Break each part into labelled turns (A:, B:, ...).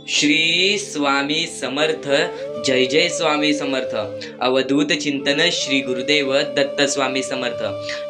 A: श्री स्वामी समर्थ. जय जय स्वामी समर्थ. अवधूत चिंतन श्री गुरुदेव दत्त स्वामी समर्थ.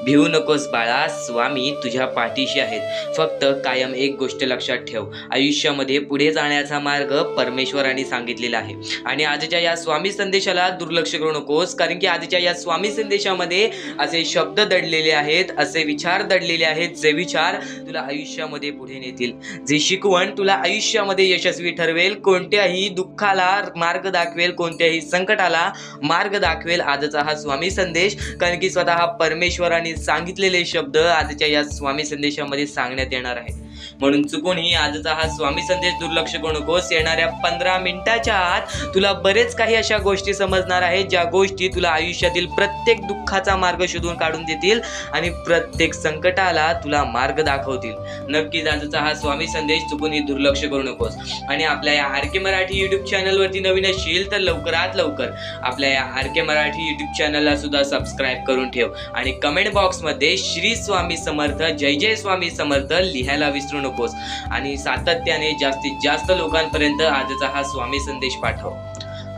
A: भिवू नकोस बाळा, स्वामी तुझ्या पाठीशी आहेत. फक्त कायम एक गोष्ट लक्षात ठेव, आयुष्यामध्ये पुढे जाण्याचा मार्ग परमेश्वराने सांगितलेला आहे. आणि आजच्या या स्वामी संदेशाला दुर्लक्ष करू नकोस, कारण की आजच्या या स्वामी संदेशामध्ये असे शब्द दडलेले आहेत, असे विचार दडलेले आहेत, जे विचार तुला आयुष्यामध्ये पुढे नेतील, जे शिकवण तुला आयुष्यामध्ये यशस्वी ठरवेल, कोणत्याही दुःखाला मार्ग दाखवेल, कोणत्याही संकटाला मार्ग दाखवेल आजचा हा स्वामी संदेश. कारण की स्वतः परमेश्वराने सांगितलेले शब्द आजच्या या स्वामी संदेशामध्ये सांगण्यात येणार आहे. म्हणून चुकूनही आजचा हा स्वामी संदेश दुर्लक्ष करू नकोस. येणाऱ्या 15 मिनिटाच्या आत तुला बरेच काही अशा गोष्टी समजणार आहेत, ज्या गोष्टी तुला आयुष्यातील प्रत्येक दुःखाचा मार्ग शोधून काढून देतील आणि प्रत्येक संकटाला तुला मार्ग दाखवतील. नक्कीच आजचा हा स्वामी संदेश चुकूनही दुर्लक्ष करू नकोस. आणि आपल्या या आर के मराठी युट्यूब चॅनलवरती नवीन असशील तर लवकरात लवकर आपल्या या आर के मराठी युट्यूब चॅनलला सुद्धा सबस्क्राईब करून ठेव. आणि कमेंट बॉक्समध्ये श्री स्वामी समर्थ, जय जय स्वामी समर्थ लिहायला विसरू नकोस. आणि सातत्याने जास्तीत जास्त लोकांपर्यंत आजचा हा स्वामी संदेश पाठव.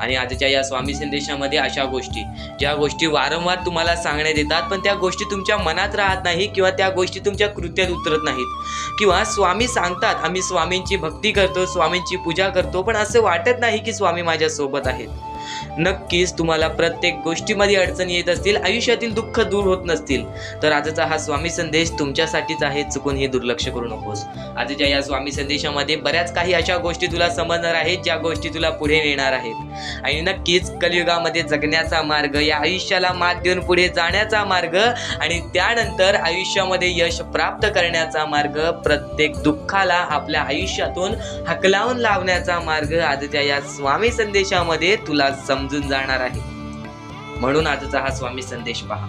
A: आणि आजच्या या स्वामी संदेशामध्ये अशा गोष्टी, ज्या गोष्टी वारंवार तुम्हाला सांगण्यात येतात, पण त्या गोष्टी तुमच्या मनात राहत नाही, किंवा त्या गोष्टी तुमच्या कृत्यात उतरत नाहीत. किंवा स्वामी सांगतात आम्ही स्वामींची भक्ती करतो, स्वामींची पूजा करतो, पण असं वाटत नाही की स्वामी माझ्या सोबत आहेत. नक्कीच तुम्हाला प्रत्येक गोष्टीमध्ये अडचणी येत असतील, आयुष्यातील दुःख दूर होत नसतील, तर आजचा हा स्वामी संदेश तुमच्यासाठीच आहे. चुकून हे दुर्लक्ष करू नकोस. आजच्या या स्वामी संदेशामध्ये बऱ्याच काही अशा गोष्टी तुला समजणार आहेत, ज्या गोष्टी तुला पुढे नेणार आहेत. आणि नक्कीच कलियुगामध्ये जगण्याचा मार्ग, या आयुष्याला मात देऊन पुढे जाण्याचा मार्ग, आणि त्यानंतर आयुष्यामध्ये यश प्राप्त करण्याचा मार्ग, प्रत्येक दुःखाला आपल्या आयुष्यातून हकलावून लावण्याचा मार्ग आजच्या या स्वामी संदेशामध्ये तुला समजून जाणार आहे. म्हणून आजचा हा स्वामी संदेश पहा.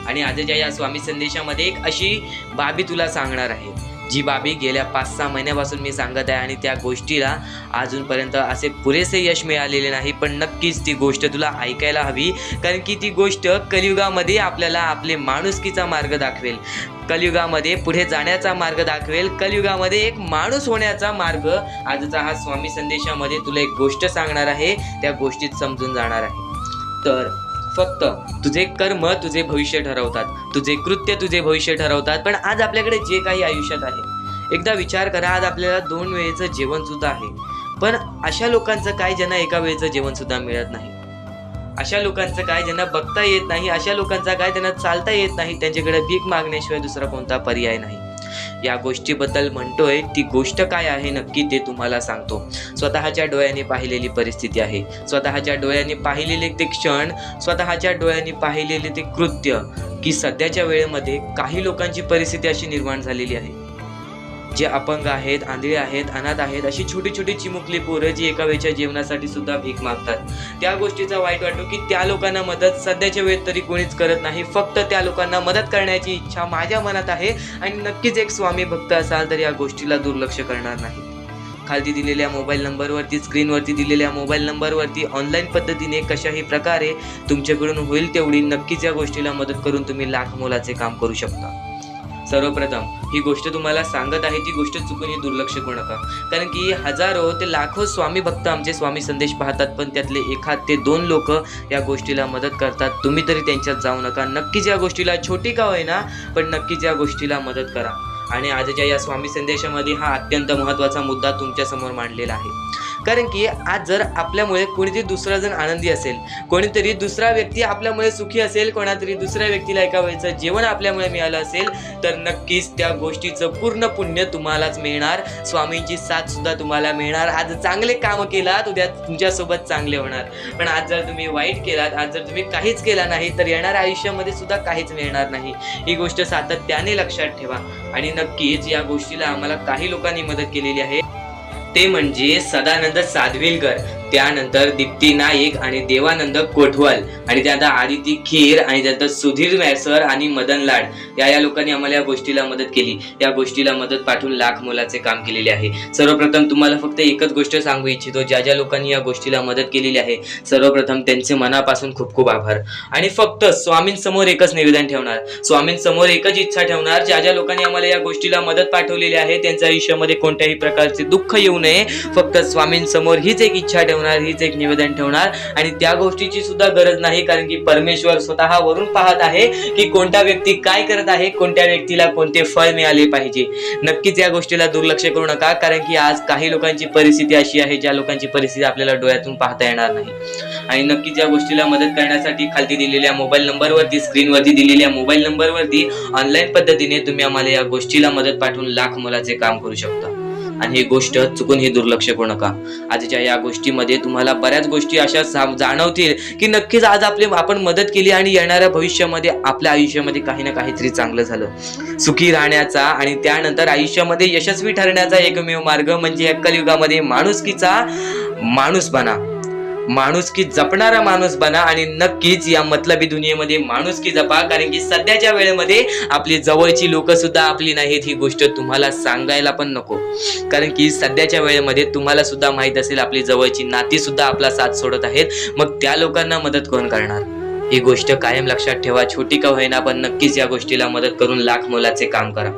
A: आणि आजच्या या स्वामी संदेशामध्ये एक अशी बाबी तुला सांगणार आहे, जी बाबी गेल्या 5-6 महिन्यापासून मी सांगत आहे, आणि त्या गोष्टीला अजूनपर्यंत असे पुरेसे यश मिळालेले नाही. पण नक्कीच ती गोष्ट तुला ऐकायला हवी, कारण की ती गोष्ट कलियुगामध्ये आपल्याला आपले माणुसकीचा मार्ग दाखवेल, कलियुगामध्ये पुढे जाण्याचा मार्ग दाखवेल, कलियुगामध्ये एक माणूस होण्याचा मार्ग. आजचा हा स्वामी संदेशामध्ये तुला एक गोष्ट सांगणार आहे, त्या गोष्टीत समजून जाणार आहे. तर फक्त तुझे कर्म तुझे भविष्य ठरवतात, तुझे कृत्य तुझे भविष्य ठरवतात. पण आज आपल्याकडे जे काही आयुष्यात आहे, एकदा विचार करा, आज आपल्याला 2 वेळेचं जेवण सुद्धा आहे, पण अशा लोकांचं काय ज्यांना एका वेळेचं जेवण सुद्धा मिळत नाही, अशा लोकांचं काय ज्यांना बघता येत नाही, अशा लोकांचा काय ज्यांना चालता येत नाही, त्यांच्याकडे भीक मागण्याशिवाय दुसरा कोणता पर्याय नाही. या गोष्टीबद्दल म्हणतोय, ती गोष्ट काय आहे नक्की ते तुम्हाला सांगतो. स्वतःच्या डोळ्यांनी पाहिलेली परिस्थिती आहे, स्वतःच्या डोळ्यांनी पाहिलेले ते क्षण, स्वतःच्या डोळ्यांनी पाहिलेले ते कृत्य, की सध्याच्या वेळेमध्ये काही लोकांची परिस्थिती अशी निर्माण झालेली आहे, जे अपंग आहेत, आंधळे आहेत, अनाथ आहेत, अशी छोटी छोटी चिमुकली पोरं जी एका वेळच्या जेवणासाठी सुद्धा भीक मागतात. त्या गोष्टीचा वाईट वाटतो की त्या लोकांना मदत सध्याच्या वेळेत तरी कोणीच करत नाही. फक्त त्या लोकांना मदत करण्याची इच्छा माझ्या मनात आहे, आणि नक्कीच एक स्वामी भक्त असाल तर या गोष्टीला दुर्लक्ष करणार नाही. खाली दिलेल्या मोबाईल नंबरवरती, स्क्रीनवरती दिलेल्या मोबाईल नंबरवरती ऑनलाईन पद्धतीने कशाही प्रकारे तुमच्याकडून होईल तेवढी नक्कीच या गोष्टीला मदत करून तुम्ही लाख मोलाचे काम करू शकता. सर्वप्रथम ही गोष्ट तुम्हाला सांगत आहे, ती गोष्ट चुकूनही दुर्लक्ष करू नका, कारण की हजारो ते लाखो स्वामी भक्त आमचे स्वामी संदेश पाहतात, पण त्यातले 1 ते 2 लोक या गोष्टीला मदत करतात. तुम्ही तरी त्यांच्यात जाऊ नका. नक्कीच या गोष्टीला छोटी का होईना, पण नक्कीच या गोष्टीला मदत करा. आणि आजच्या या स्वामी संदेशामध्ये हा अत्यंत महत्त्वाचा मुद्दा तुमच्यासमोर मांडलेला आहे, कारण की आज जर आपल्यामुळे कोणीतरी दुसरा जण आनंदी असेल, कोणीतरी दुसरा व्यक्ती आपल्यामुळे सुखी असेल, कोणातरी दुसऱ्या व्यक्तीला एका वेळेचं जेवण आपल्यामुळे मिळालं असेल, तर नक्कीच त्या गोष्टीचं पूर्ण पुण्य तुम्हालाच मिळणार, स्वामींची साथ सुद्धा तुम्हाला मिळणार. आज चांगले कामं केलात, उद्या तुमच्यासोबत चांगले होणार. पण आज जर तुम्ही वाईट केलात, आज जर तुम्ही काहीच केला नाही, तर येणाऱ्या आयुष्यामध्ये सुद्धा काहीच मिळणार नाही. ही गोष्ट सातत्याने लक्षात ठेवा. आणि नक्कीच या गोष्टीला आम्हाला काही लोकांनी मदत केलेली आहे, ते म्हणजे सदानंद सादविलकर. त्यानंतर दीप्ती नाईक आणि देवानंद कोठवाल आणि त्यानंतर आदिती खीर आणि त्यानंतर सुधीर मॅसर आणि मदन लाड या लोकांनी आम्हाला या गोष्टीला मदत केली. या गोष्टीला मदत पाठवून लाख मोलाचे काम केलेले आहे. सर्वप्रथम तुम्हाला फक्त एकच गोष्ट सांगू इच्छितो, ज्या लोकांनी या गोष्टीला मदत केलेली आहे सर्वप्रथम त्यांचे मनापासून खूप खूप आभार. आणि फक्त स्वामींसमोर एकच निवेदन ठेवणार, स्वामींसमोर एकच इच्छा ठेवणार, ज्या लोकांनी आम्हाला या गोष्टीला मदत पाठवलेली आहे त्यांच्या आयुष्यामध्ये कोणत्याही प्रकारचे दुःख येऊ नये. फक्त स्वामींसमोर हीच एक इच्छा ठेवणार, हीच एक निवेदन ठेवणार. आणि त्या गोष्टीची सुद्धा गरज नाही, कारण की परमेश्वर स्वतः वरून पाहत आहे की कोणता व्यक्ती काय करत आहे, कोणत्या व्यक्तीला कोणते फळ मिळाले पाहिजे. नक्कीच या गोष्टीला दुर्लक्ष करू नका, कारण की आज काही लोकांची परिस्थिती अशी आहे ज्या लोकांची परिस्थिती आपल्याला डोळ्यातून पाहता येणार नाही. आणि नक्कीच या गोष्टीला मदत करण्यासाठी खाली दिलेल्या मोबाईल नंबरवरती, स्क्रीनवरती दिलेल्या मोबाईल नंबरवरती ऑनलाईन पद्धतीने तुम्ही आम्हाला या गोष्टीला मदत पाठवून लाख मोलाचे काम करू शकता. आणि ही गोष्ट चुकूनही दुर्लक्ष करू नका. आजच्या या गोष्टीमध्ये तुम्हाला बऱ्याच गोष्टी अशा जाणवतील की नक्कीच आज आपण मदत केली आणि येणाऱ्या भविष्यामध्ये आपल्या आयुष्यामध्ये काही ना काहीतरी चांगलं झालं. सुखी राहण्याचा आणि त्यानंतर आयुष्यामध्ये यशस्वी ठरण्याचा एकमेव मार्ग म्हणजे या कलियुगामध्ये माणुसकीचा माणूस बना, माणुसकी जपणारा माणूस बना. आणि नक्कीच या मतलबी दुनियेमध्ये माणुसकी जपा, कारण की सध्याच्या वेळेमध्ये आपली जवळची लोक सुद्धा आपली नाहीत ही गोष्ट तुम्हाला सांगायला पण नको, कारण की सध्याच्या वेळेमध्ये तुम्हाला सुद्धा माहित असेल आपली जवळची नाती सुद्धा आपला साथ सोडत आहेत. मग त्या लोकांना मदत कोण करणार, ही गोष्ट कायम लक्षात ठेवा. छोटी का होईना पण नक्कीच या गोष्टीला मदत करून लाख मोलाचे काम करा.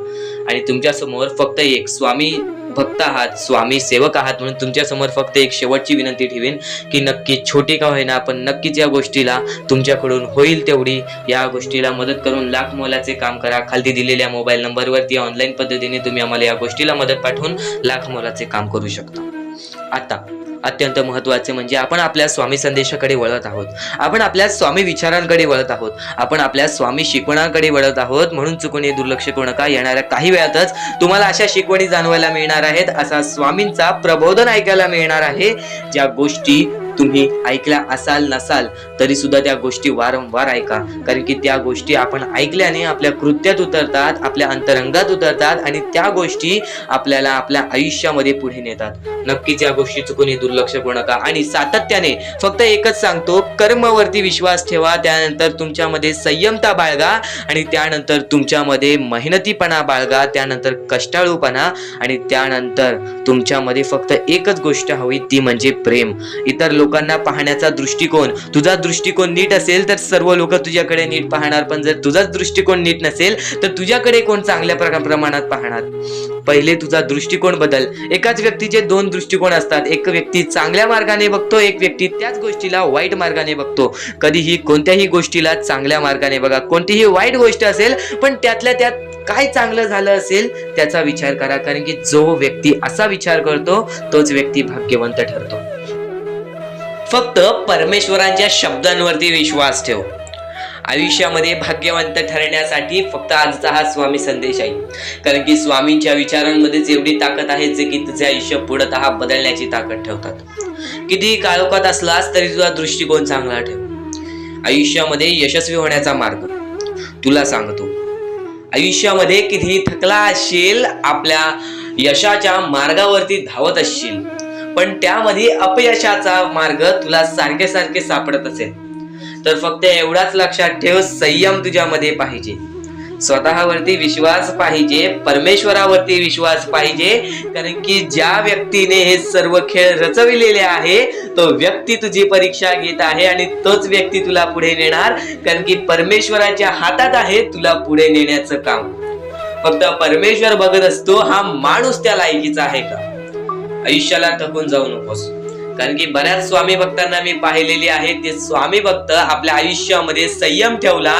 A: आणि तुमच्या समोर फक्त एक स्वामी भक्त आहात, स्वामी सेवक आहात, म्हणून तुमच्या समोर फक्त एक शेवटची विनंती ठेवीन की नक्की छोटी का होईना पण नक्कीच या गोष्टीला तुमच्याकडून होईल तेवढी या गोष्टीला मदत करून लाख मोलाचे काम करा. खाली दिलेल्या मोबाईल नंबरवरती ऑनलाईन पद्धतीने तुम्ही आम्हाला या गोष्टीला मदत पाठवून लाख मोलाचे काम करू शकता. आता अत्यंत महत्वाचे म्हणजे आपण आपल्या स्वामी संदेशाकडे वळत आहोत, आपण आपल्या स्वामी विचारांकडे वळत आहोत, आपण आपल्या स्वामी शिकवणाकडे वळत आहोत. म्हणून चुकून हे दुर्लक्ष करू नका. येणाऱ्या काही वेळातच तुम्हाला अशा शिकवणी जाणवायला मिळणार आहेत, असा स्वामींचा प्रबोधन ऐकायला मिळणार आहे, ज्या गोष्टी तुम्ही ऐकल्या असाल नसाल तरी सुद्धा त्या गोष्टी वारंवार ऐका, कारण की त्या गोष्टी आपण ऐकल्याने आपल्या कृत्यात उतरतात, आपल्या अंतरंगात उतरतात आणि त्या गोष्टी आपल्याला आपल्या आयुष्यामध्ये पुढे नेतात. नक्कीच या गोष्टी चुकून दुर्लक्ष करू नका. आणि सातत्याने फक्त एकच सांगतो, कर्मवरती विश्वास ठेवा, त्यानंतर तुमच्यामध्ये संयमता बाळगा आणि त्यानंतर तुमच्यामध्ये मेहनतीपणा बाळगा, त्यानंतर कष्टाळूपणा आणि त्यानंतर तुमच्यामध्ये फक्त एकच गोष्ट हवी ती म्हणजे प्रेम. इतर लोकांना पाहण्याचा दृष्टिकोन, तुझा दृष्टिकोन नीट असेल तर सर्व लोक तुझ्याकडे नीट पाहणार, पण जर तुझाच दृष्टिकोन नीट नसेल तर तुझ्याकडे कोण चांगल्या प्रमाणात पाहणार. पहिले तुझा दृष्टिकोन बदल. एकाच व्यक्तीचे दोन दृष्टिकोन असतात, एक व्यक्ती चांगल्या मार्गाने बघतो, एक व्यक्ती त्याच गोष्टीला वाईट मार्गाने बघतो. कधीही कोणत्याही गोष्टीला चांगल्या मार्गाने बघा, कोणतीही वाईट गोष्ट असेल पण त्यातल्या त्यात काय चांगलं झालं असेल त्याचा विचार करा, कारण की जो व्यक्ती असा विचार करतो तोच व्यक्ती भाग्यवंत ठरतो. फक्त परमेश्वरांच्या शब्दांवरती विश्वास ठेव. आयुष्यामध्ये भाग्यवंत ठरण्यासाठी फक्त आजचा हा स्वामी संदेश आहे, कारण की स्वामींच्या विचारांमध्येच एवढी ताकद आहे जे की तुझे आयुष्य पूर्णतः बदलण्याची ताकद ठेवतात. कितीही काळोखात असलास तरी तुझा दृष्टिकोन चांगला ठेव. आयुष्यामध्ये यशस्वी होण्याचा मार्ग तुला सांगतो. आयुष्यामध्ये कितीही थकला असशील, आपल्या यशाच्या मार्गावरती धावत असशील, पण त्यामध्ये अपयशाचा मार्ग तुला सारखे सारखे सापडत असेल तर फक्त एवढाच लक्षात ठेव, संयम तुझ्यामध्ये पाहिजे, स्वतःवरती विश्वास पाहिजे, परमेश्वरावरती विश्वास पाहिजे, कारण की ज्या व्यक्तीने हे सर्व खेळ रचविलेले आहे तो व्यक्ती तुझी परीक्षा घेत आहे आणि तोच व्यक्ती तुला पुढे नेणार, कारण की परमेश्वराच्या हातात आहे तुला पुढे नेण्याचं काम. फक्त परमेश्वर बघत असतो हा माणूस त्या लायकीचा आहे का. आयुष्याला थकून जाऊ नकोस, कारण की बऱ्याच स्वामी भक्तांना मी पाहिलेले आहे, ते स्वामी भक्त आपल्या आयुष्यामध्ये संयम ठेवला,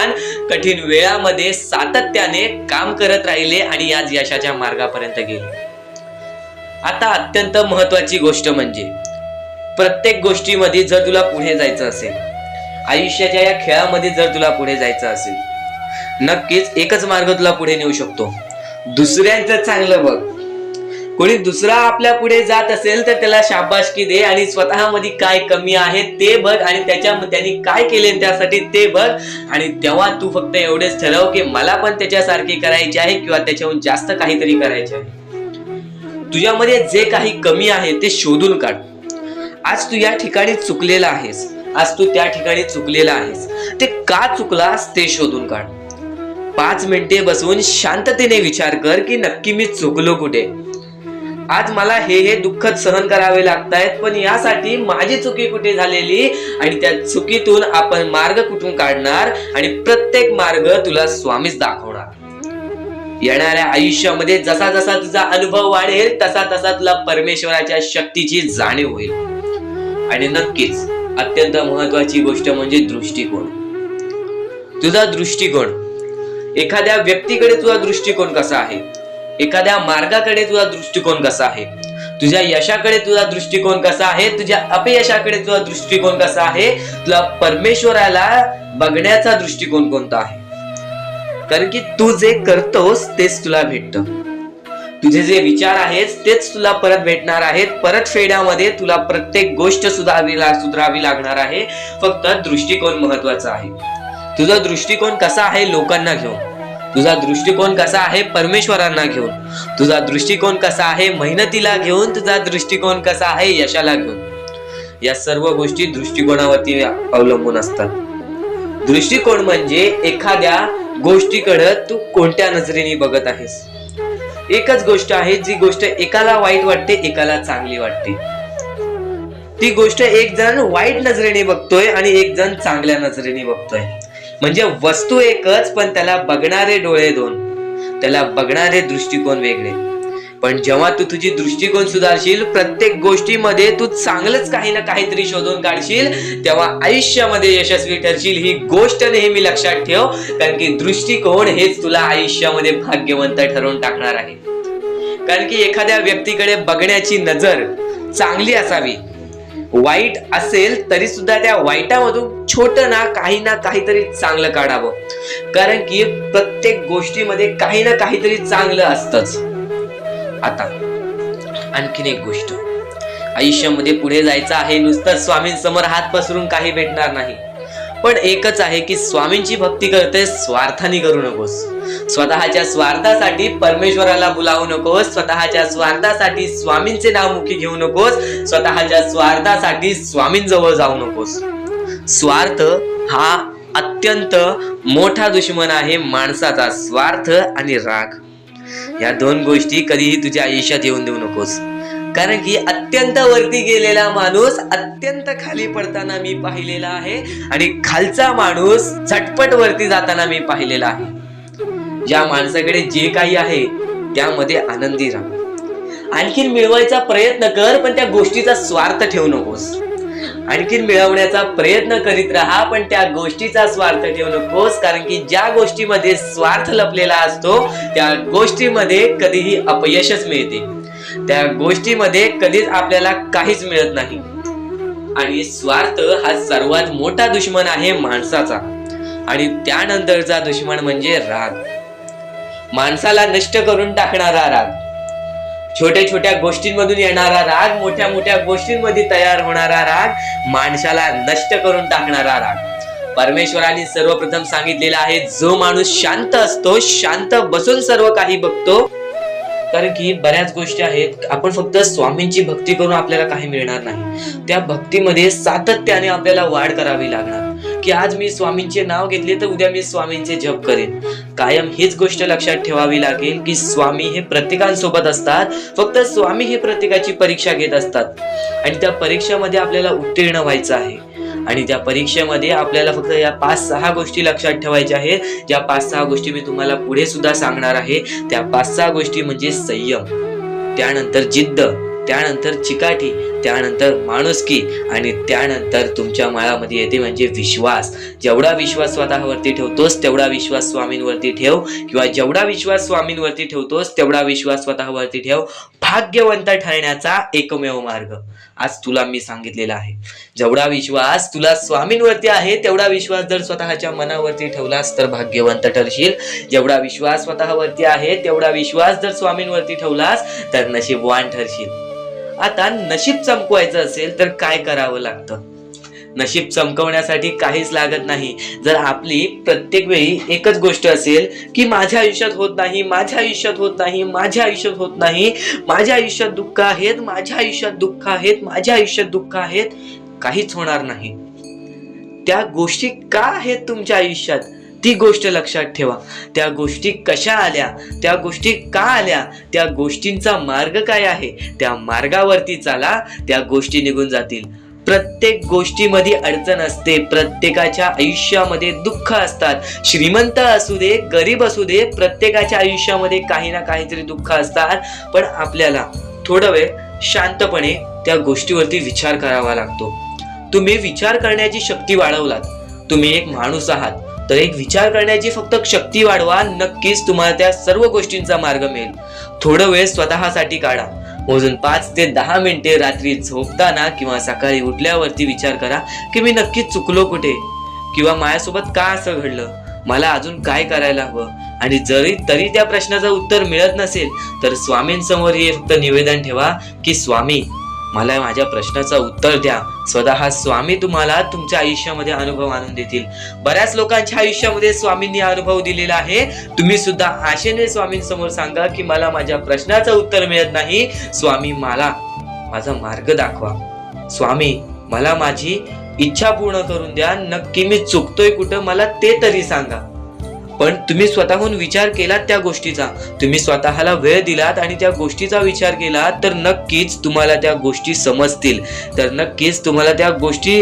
A: कठीण वेळामध्ये सातत्याने काम करत राहिले आणि आज यशाच्या मार्गापर्यंत गेले. आता अत्यंत महत्वाची गोष्ट म्हणजे प्रत्येक गोष्टीमध्ये जर तुला पुढे जायचं असेल, आयुष्याच्या या खेळामध्ये जर तुला पुढे जायचं असेल, नक्कीच एकच मार्ग तुला पुढे नेऊ शकतो, दुसऱ्यांचं चांगलं बघ. कोणी दुसरा आपल्या पुढे जात असेल तर त्याला शाबासकी दे आणि स्वतःमध्ये काय कमी आहे ते बघ आणि त्यांनी काय केले त्यासाठी ते बघ, आणि तेव्हा तू फक्त एवढेच ठरव की मला पण त्याच्यासारखे करायचे आहे किंवा त्याच्याहून जास्त काहीतरी करायचे आहे. तुझ्यामध्ये जे काही कमी आहे ते शोधून काढ आज तू या ठिकाणी चुकलेला आहेस, आज तू त्या ठिकाणी चुकलेला आहेस. ते का चुकलास ते शोधून काढ. 5 मिनिटे बसून शांततेने विचार कर की नक्की मी चुकलो कुठे. आज मला हे दुःख सहन करावे लागतायत, पण यासाठी माझी चुकी कुठे झालेली आणि त्या चुकीतून आपण मार्ग कुठून काढणार आणि प्रत्येक मार्ग तुला स्वामीच दाखवणार. येणाऱ्या आयुष्यामध्ये जसा जसा तुझा अनुभव वाढेल तसा तसा तुला परमेश्वराच्या शक्तीची जाणीव होईल. आणि नक्कीच अत्यंत महत्वाची गोष्ट म्हणजे दृष्टिकोन. तुझा दृष्टिकोन, एखाद्या व्यक्तीकडे तुझा दृष्टिकोन कसा आहे, एखाद्या मार्गाकडे तुझा दृष्टिकोन कसा आहे, तुझ्या यशाकडे तुझा दृष्टिकोन कसा आहे, तुझ्या अपयशाकडे तुझा दृष्टिकोन कसा आहे, तुला परमेश्वराला बघण्याचा दृष्टिकोन कोणता आहे. कारण की तू जे करतोस तेच तुला भेटतं. तुझे जे विचार आहेत तेच तुला परत भेटणार आहेत. परत फेड्यामध्ये तुला प्रत्येक गोष्ट सुधारावी लागणार आहे. फक्त दृष्टिकोन महत्वाचा आहे. तुझा दृष्टिकोन कसा आहे लोकांना घेऊन, तुझा दृष्टिकोन कसा आहे परमेश्वरांना घेऊन, तुझा दृष्टिकोन कसा आहे मेहनतीला घेऊन, तुझा दृष्टिकोन कसा आहे यशाला घेऊन. या सर्व गोष्टी दृष्टिकोनावरती अवलंबून असतात. दृष्टिकोन म्हणजे एखाद्या गोष्टीकडे तू कोणत्या नजरेने बघत आहेस. एकच गोष्ट आहे, जी गोष्ट एकाला वाईट वाटते एकाला चांगली वाटते. ती गोष्ट एक जण वाईट नजरेने बघतोय आणि एक जण चांगल्या नजरेने बघतोय. म्हणजे वस्तू एकच, पण त्याला बघणारे डोळे दोन, त्याला बघणारे दृष्टिकोन वेगळे. पण जेव्हा तू तुझी दृष्टिकोन सुधारशील, प्रत्येक गोष्टीमध्ये तू चांगलंच काही ना काहीतरी शोधून काढशील, तेव्हा आयुष्यामध्ये यशस्वी ठरशील. ही गोष्ट नेहमी लक्षात ठेव, कारण की दृष्टिकोन हेच तुला आयुष्यामध्ये भाग्यवंत ठरवून टाकणार आहे. कारण की एखाद्या व्यक्तीकडे बघण्याची नजर चांगली असावी. वाईट असेल तरी सुद्धा त्या वाईटामधून छोटं ना काहीतरी चांगलं काढावं. कारण की प्रत्येक गोष्टीमध्ये काही ना काहीतरी चांगलं असतंच. आता आणखीन एक गोष्ट, आयुष्यामध्ये पुढे जायचं आहे, नुसतं स्वामींसमोर हात पसरून काही भेटणार नाही. पण एकच आहे की स्वामींची भक्ती करते स्वार्थाने करू नकोस. स्वतःच्या स्वार्थासाठी परमेश्वराला बोलावू नकोस. स्वतःच्या स्वार्थासाठी स्वामींचे नाव मुखी घेऊ नकोस. स्वतःच्या स्वार्थासाठी स्वामींजवळ जाऊ नकोस. स्वार्थ हा अत्यंत मोठा दुश्मन आहे माणसाचा. स्वार्थ आणि राग या दोन गोष्टी कधीही तुझ्या आयुष्यात येऊन देऊ नकोस. कारण की अत्यंत वरती गेलेला माणूस अत्यंत खाली पडताना मी पाहिलेला आहे आणि खालचा माणूस झटपट वरती जाताना मी पाहिलेला आहे. ज्या माणसाकडे जे काही आहे त्यामध्ये आनंदी राहा. आणखीन मिळवायचा प्रयत्न कर, पण त्या गोष्टीचा स्वार्थ ठेवू नकोस. आणखीन मिळवण्याचा प्रयत्न करीत राहा, पण त्या गोष्टीचा स्वार्थ ठेवू नकोस. कारण की ज्या गोष्टीमध्ये स्वार्थ लपलेला असतो त्या गोष्टीमध्ये कधीही अपयशच मिळते. त्या गोष्टीमध्ये कधीच आपल्याला काहीच मिळत नाही. आणि स्वार्थ हा सर्वात मोठा दुश्मन आहे माणसाचा. आणि त्यानंतरचा दुश्मन म्हणजे राग. माणसाला नष्ट करून टाकणारा राग, छोट्या छोट्या गोष्टींमधून येणारा राग, मोठ्या मोठ्या गोष्टींमध्ये तयार होणारा राग, माणसाला नष्ट करून टाकणारा राग. परमेश्वराने सर्वप्रथम सांगितलेला आहे, जो माणूस शांत असतो, शांत बसून सर्व काही बघतो. कारण की बऱ्याच गोष्टी आहेत, आपण फक्त स्वामींची भक्ती करून आपल्याला काही मिळणार नाही. त्या भक्तीमध्ये सातत्याने आपल्याला वाढ करावी लागणार. की आज मी स्वामींचे नाव घेतले तर उद्या मी स्वामींचे जप करेन. कायम हीच गोष्ट लक्षात ठेवावी लागेल की स्वामी हे प्रत्येकांसोबत असतात. फक्त स्वामी हे प्रत्येकाची परीक्षा घेत असतात आणि त्या परीक्षेमध्ये आपल्याला उत्तीर्ण व्हायचं आहे. आणि त्या परीक्षेमध्ये आपल्याला फक्त या 5-6 गोष्टी लक्षात ठेवायच्या आहेत. ज्या 5-6 गोष्टी मी तुम्हाला पुढे सुद्धा सांगणार आहे. त्या 5-6 गोष्टी म्हणजे संयम, त्यानंतर जिद्द, त्यानंतर चिकाटी, त्यानंतर माणुसकी आणि त्यानंतर तुमच्या माळामध्ये येते म्हणजे विश्वास. जेवढा विश्वास स्वतःवरती ठेवतोस तेवढा विश्वास स्वामींवरती ठेव, किंवा जेवढा विश्वास स्वामींवरती ठेवतोस तेवढा विश्वास स्वतःवरती ठेव. भाग्यवंत ठरण्याचा एकमेव मार्ग आज तुला मी सांगितलेला आहे. जेवढा विश्वास तुला स्वामींवरती आहे तेवढा विश्वास जर स्वतःच्या मनावरती ठेवलास तर भाग्यवंत ठरशील. जेवढा विश्वास स्वतःवरती आहे तेवढा विश्वास जर स्वामींवरती ठेवलास तर नशीबवान ठरशील. आता नशीब चमकवायचं असेल तर काय करावं लागतं? नशीब चमकवण्यासाठी काहीच लागत नाही. जर आपली प्रत्येक वेळी एकच गोष्ट असेल की माझ्या आयुष्यात होत नाही, माझ्या आयुष्यात होत नाही, माझ्या आयुष्यात होत नाही, माझ्या आयुष्यात दुःख आहेत, माझ्या आयुष्यात दुःख आहेत, माझ्या आयुष्यात दुःख आहेत, काहीच होणार नाही. त्या गोष्टी का आहेत तुमच्या आयुष्यात ती गोष्ट लक्षात ठेवा. त्या गोष्टी कशा आल्या, त्या गोष्टी का आल्या, त्या गोष्टींचा मार्ग काय आहे, त्या मार्गावरती चाला, त्या गोष्टी निघून जातील. प्रत्येक गोष्टीमध्ये अडचण असते, प्रत्येकाच्या आयुष्यामध्ये दुःख असतात. श्रीमंत असू दे, गरीब असू दे, प्रत्येकाच्या आयुष्यामध्ये काही ना काहीतरी दुःख असतात. पण आपल्याला थोडा वेळ शांतपणे त्या गोष्टीवरती विचार करावा लागतो. तुम्ही विचार करण्याची शक्ती वाढवलात, तुम्ही एक माणूस आहात, तर एक विचार करण्याची फक्त शक्ती वाढवा, नक्कीच तुम्हाला त्या सर्व गोष्टींचा मार्ग मिळेल. थोडा वेळ स्वतःसाठी काढा. मोजून 5 ते 10 मिनिटे रात्री झोपताना किंवा सकाळी उठल्यावरती विचार करा की मी नक्कीच चुकलो कुठे, किंवा माझ्यासोबत का असं घडलं, मला अजून काय करायला हवं. आणि तरी त्या प्रश्नाचं उत्तर मिळत नसेल तर स्वामींसमोर हे फक्त निवेदन ठेवा की स्वामी मला माझ्या प्रश्नाचं उत्तर द्या. स्वतः स्वामी तुम्हाला तुमच्या आयुष्यामध्ये अनुभव आणून देतील. बऱ्याच लोकांच्या आयुष्यामध्ये स्वामींनी अनुभव दिलेला आहे. तुम्ही सुद्धा आशेने स्वामींसमोर सांगा की मला माझ्या प्रश्नाचं उत्तर मिळत नाही, स्वामी मला माझा मार्ग दाखवा, स्वामी मला माझी इच्छा पूर्ण करून द्या, नक्की मी चुकतोय कुठं मला ते तरी सांगा. पण तुम्ही स्वतःहून विचार केलात त्या गोष्टीचा, तुम्ही स्वतःला वेळ दिलात आणि त्या गोष्टीचा विचार केला, तर नक्कीच तुम्हाला त्या गोष्टी समजतील, तर नक्कीच तुम्हाला त्या गोष्टी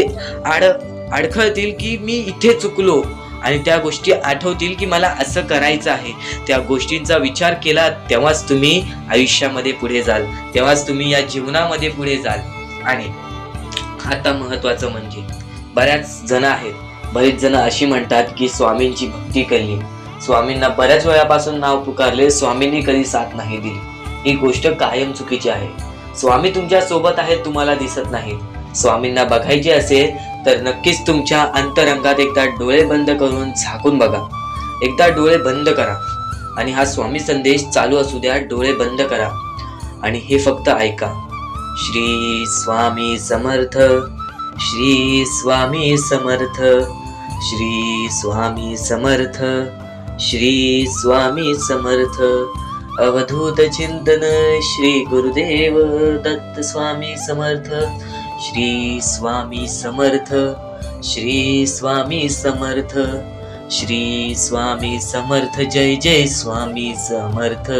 A: अडखळतील की मी इथे चुकलो, आणि त्या गोष्टी आठवतील की मला असं करायचं आहे. त्या गोष्टींचा विचार केला तेव्हाच तुम्ही आयुष्यामध्ये पुढे जाल, तेव्हाच तुम्ही या जीवनामध्ये पुढे जाल. आणि आता महत्वाचं म्हणजे बऱ्याच जण आहेत, बरेच जण अशी म्हणतात की स्वामींची भक्ती केली, स्वामींना बऱ्याच वेळापासून नाव पुकारले, स्वामींनी कधी साथ नाही दिली. ही गोष्ट कायम चुकीची आहे. स्वामी तुमच्या सोबत आहेत, तुम्हाला दिसत नाहीत. स्वामींना बघायचे असेल तर नक्कीच तुमच्या अंतरंगात एकदा डोळे बंद करून झाकून बघा, एकदा डोळे बंद करा आणि हा स्वामी संदेश चालू असू द्या. डोळे बंद करा आणि हे फक्त ऐका. श्री स्वामी समर्थ, श्री स्वामी समर्थ, श्री स्वामी समर्थ, श्री स्वामी समर्थ. अवधूत चिंतन श्री गुरुदेव दत्त स्वामी समर्थ. श्री स्वामी समर्थ, श्री स्वामी समर्थ, श्री स्वामी समर्थ. जय जय स्वामी समर्थ.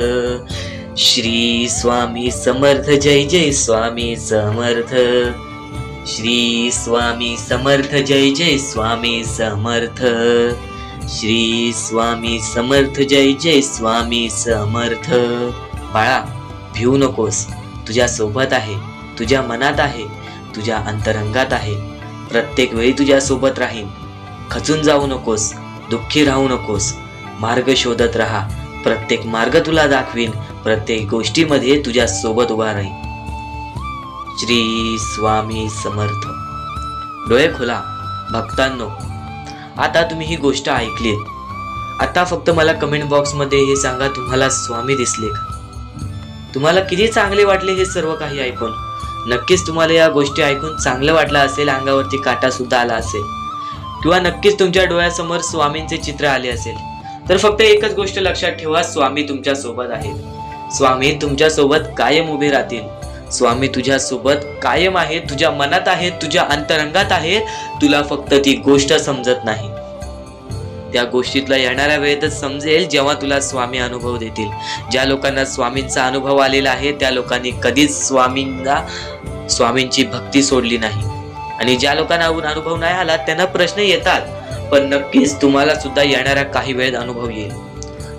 A: श्री स्वामी समर्थ. जय जय स्वामी समर्थ. श्री स्वामी समर्थ. जय जय स्वामी समर्थ. श्री स्वामी समर्थ. जय जय स्वामी समर्थ. बाळा, भिवू नकोस, तुझ्या सोबत आहे, तुझ्या मनात आहे, तुझ्या अंतरंगात आहे, प्रत्येक वेळी तुझ्या सोबत राहीन. खचून जाऊ नकोस, दुःखी राहू नकोस, मार्ग शोधत राहा. प्रत्येक मार्ग तुला दाखवीन, प्रत्येक गोष्टीमध्ये तुझ्या सोबत उभा राहीन. श्री स्वामी समर्थ. डोळे खोला भक्तांनो. आता तुम्ही ही गोष्ट ऐकलीत, आता फक्त मला कमेंट बॉक्समध्ये हे सांगा, तुम्हाला स्वामी दिसले का? तुम्हाला किती चांगले वाटले हे सर्व काही ऐकून? नक्कीच तुम्हाला या गोष्टी ऐकून चांगलं वाटलं असेल, अंगावरती काटा सुद्धा आला असेल, किंवा नक्कीच तुमच्या डोळ्यासमोर स्वामींचे चित्र आले असेल. तर फक्त एकच गोष्ट लक्षात ठेवा, स्वामी तुमच्या सोबत आहेत. स्वामी तुमच्या सोबत कायम उभे राहतील. स्वामी तुझ्या सोबत कायम आहे, तुझ्या मनात आहे, तुझ्या अंतरंगात आहे. तुला फक्त ती गोष्ट समजत नाही. त्या गोष्टीतला येणाऱ्या वेळेतच समजेल जेव्हा तुला स्वामी अनुभव देतील. ज्या लोकांना स्वामींचा अनुभव आलेला आहे त्या लोकांनी कधीच स्वामींची भक्ती सोडली नाही. आणि ज्या लोकांना अनुभव नाही आला त्यांना प्रश्न येतात, पण नक्कीच तुम्हाला सुद्धा येणाऱ्या काही वेळेत अनुभव येईल.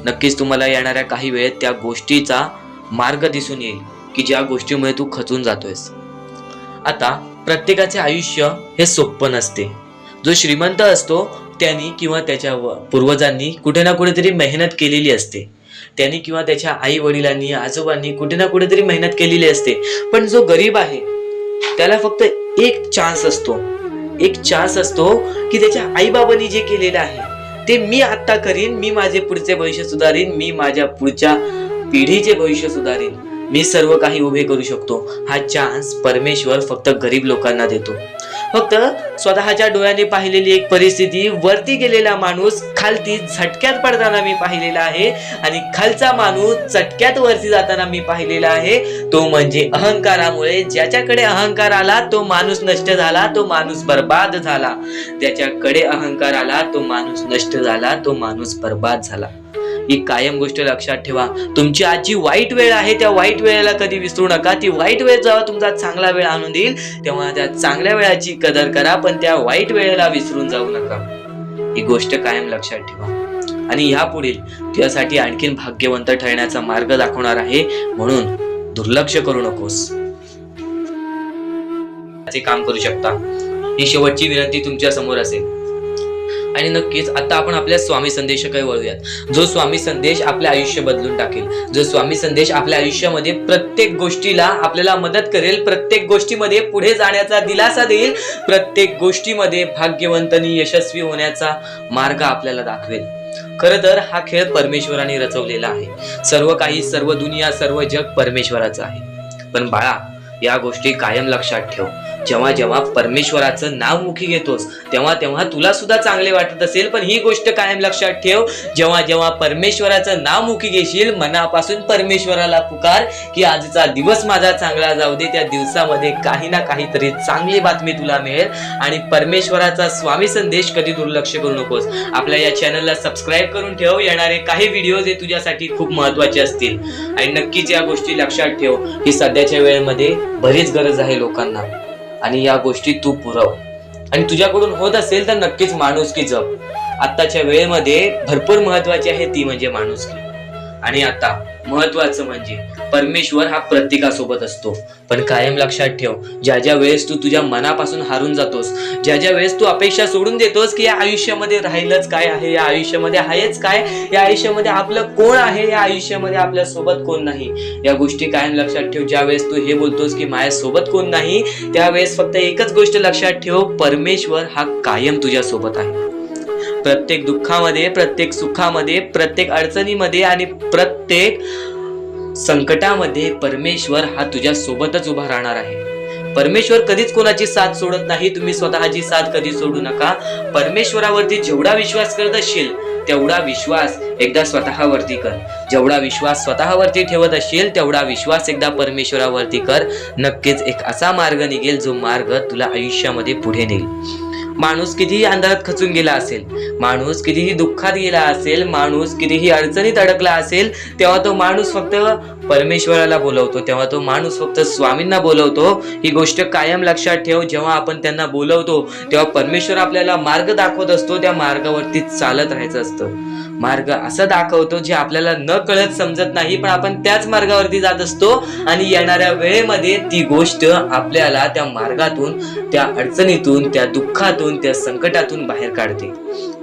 A: नक्कीच तुम्हाला येणाऱ्या काही वेळेत त्या गोष्टीचा मार्ग दिसून येईल की ज्या गोष्टीमुळे तू खचून जातोयस. आता प्रत्येकाचे आयुष्य हे सोपं नसते. जो श्रीमंत असतो त्यांनी किंवा त्याच्या पूर्वजांनी कुठे ना कुठेतरी मेहनत केलेली असते. त्यांनी किंवा त्याच्या आई वडिलांनी आजोबांनी कुठे ना कुठेतरी मेहनत केलेली असते. पण जो गरीब आहे त्याला फक्त एक चान्स असतो की त्याच्या आई बाबांनी जे केलेलं आहे ते मी आता करीन, मी माझे पुढचे भविष्य सुधारीन, मी माझ्या पुढच्या पिढीचे भविष्य सुधारीन, मी सर्व काही उभे करू शकतो. हा चान्स परमेश्वर फक्त गरीब लोकांना देतो. फक्त स्वतःच्या डोळ्याने पाहिलेली एक परिस्थिती, वरती गेलेला माणूस खालती झटक्यात पडताना मी पाहिलेला आहे आणि खालचा माणूस चटक्यात वरती जाताना मी पाहिलेला आहे. तो म्हणजे अहंकारामुळे. ज्याच्याकडे अहंकार आला तो माणूस नष्ट झाला, तो माणूस बर्बाद झाला. ज्याच्याकडे अहंकार आला तो माणूस नष्ट झाला, तो माणूस बर्बाद झाला. ही कायम गोष्ट लक्षात ठेवा. तुमची आज जी वाईट वेळ आहे त्या वाईट वेळेला कधी विसरू नका. ती वाईट वेळ जेव्हा तुमचा चांगला वेळ आणून देईल तेव्हा त्या चांगल्या वेळाची कदर करा, पण त्या वाईट वेळेला विसरून जाऊ नका. ही गोष्ट कायम लक्षात ठेवा. आणि ह्या पुढील तुझ्यासाठी आणखीन भाग्यवंत ठरण्याचा मार्ग दाखवणार आहे, म्हणून दुर्लक्ष करू नकोस. काम करू शकता. ही शेवटची विनंती तुमच्या समोर असेल. आणि नक्कीच आता आपण आपल्या स्वामी संदेशाकडे वळूयात. जो स्वामी संदेश आपले आयुष्य बदलून टाकेल, जो स्वामी संदेश आपल्या आयुष्यामध्ये प्रत्येक गोष्टीला आपल्याला मदत करेल, प्रत्येक गोष्टीमध्ये पुढे जाण्याचा दिलासा देईल, प्रत्येक गोष्टीमध्ये भाग्यवंतांनी यशस्वी होण्याचा मार्ग आपल्याला दाखवेल. खरं तर हा खेळ परमेश्वराने रचवलेला आहे. सर्व काही, सर्व दुनिया, सर्व जग परमेश्वराचं आहे. पण बाळा, या गोष्टी कायम लक्षात ठेव. जेव्हा जेव्हा परमेश्वराचं नाव मुखी घेतोस तेव्हा तेव्हा तुला सुद्धा चांगले वाटत असेल, पण ही गोष्ट कायम लक्षात ठेव. जेव्हा जेव्हा परमेश्वराचं नाव मुखी घेशील, मनापासून परमेश्वराला पुकार की आजचा दिवस माझा चांगला जाऊ दे. त्या दिवसामध्ये काही ना काहीतरी चांगली बातमी तुला मिळेल. आणि परमेश्वराचा स्वामी संदेश कधी दुर्लक्ष करू नकोस. आपल्या या चॅनलला सबस्क्राईब करून ठेव. येणारे काही व्हिडिओज हे तुझ्यासाठी खूप महत्वाचे असतील. आणि नक्कीच या गोष्टी लक्षात ठेव ही सध्याच्या वेळेमध्ये बरीच गरज आहे लोकांना, आणि या गोष्टी तू पुरव. आणि तुझ्याकडून होत असेल तर नक्कीच माणुसकी जप. आत्ताच्या वेळेमध्ये भरपूर महत्वाची आहे ती म्हणजे माणुसकी. आणि आता महत्वाचं म्हणजे परमेश्वर हा प्रत्येकासोबत असतो. पण कायम लक्षात ठेव, ज्या ज्या वेळेस तू तुझ्या मनापासून हारून जातोस, ज्या ज्या वेळेस तू अपेक्षा सोडून देतोस की या आयुष्यामध्ये राहिलंच काय आहे, या आयुष्यामध्ये आहेच काय, या आयुष्यामध्ये आपलं कोण आहे, या आयुष्यामध्ये आपल्या सोबत कोण नाही, या गोष्टी कायम लक्षात ठेव. ज्या वेळेस तू हे बोलतोस की माझ्या सोबत कोण नाही, त्यावेळेस फक्त एकच गोष्ट लक्षात ठेव, परमेश्वर हा कायम तुझ्या सोबत आहे. प्रत्येक दुःखामध्ये, प्रत्येक सुखामध्ये, प्रत्येक अडचणीमध्ये आणि प्रत्येक संकटामध्ये परमेश्वर हा तुझ्या सोबतच उभा राहणार आहे. परमेश्वर कधीच कोणाची साथ सोडत नाही. तुम्ही स्वतःची साथ कधी सोडू नका. परमेश्वरावरती जेवढा विश्वास करत असशील तेवढा विश्वास एकदा स्वतःवरती कर. जेवढा विश्वास स्वतःवरती ठेवत असशील तेवढा विश्वास एकदा परमेश्वरावरती कर. नक्कीच एक असा मार्ग निघेल जो मार्ग तुला आयुष्यामध्ये पुढे नेईल. माणूस कितीही अंधारात खचून गेला असेल, माणूस कितीही दुःखात गेला असेल, माणूस कितीही अडचणीत अडकला असेल, तेव्हा तो माणूस फक्त परमेश्वराला बोलवतो, तेव्हा तो माणूस फक्त स्वामींना बोलवतो. ही गोष्ट कायम लक्षात ठेव. जेव्हा आपण त्यांना बोलवतो तेव्हा परमेश्वर आपल्याला मार्ग दाखवत असतो. त्या मार्गावरती चालत राहायचं असतं. मार्ग असं दाखवतो जे आपल्याला न कळत समजत नाही, पण आपण त्याच मार्गावरती जात असतो आणि येणाऱ्या वेळेमध्ये ती गोष्ट आपल्याला त्या मार्गातून, त्या अडचणीतून, त्या दुःखातून, त्या संकटातून बाहेर काढते.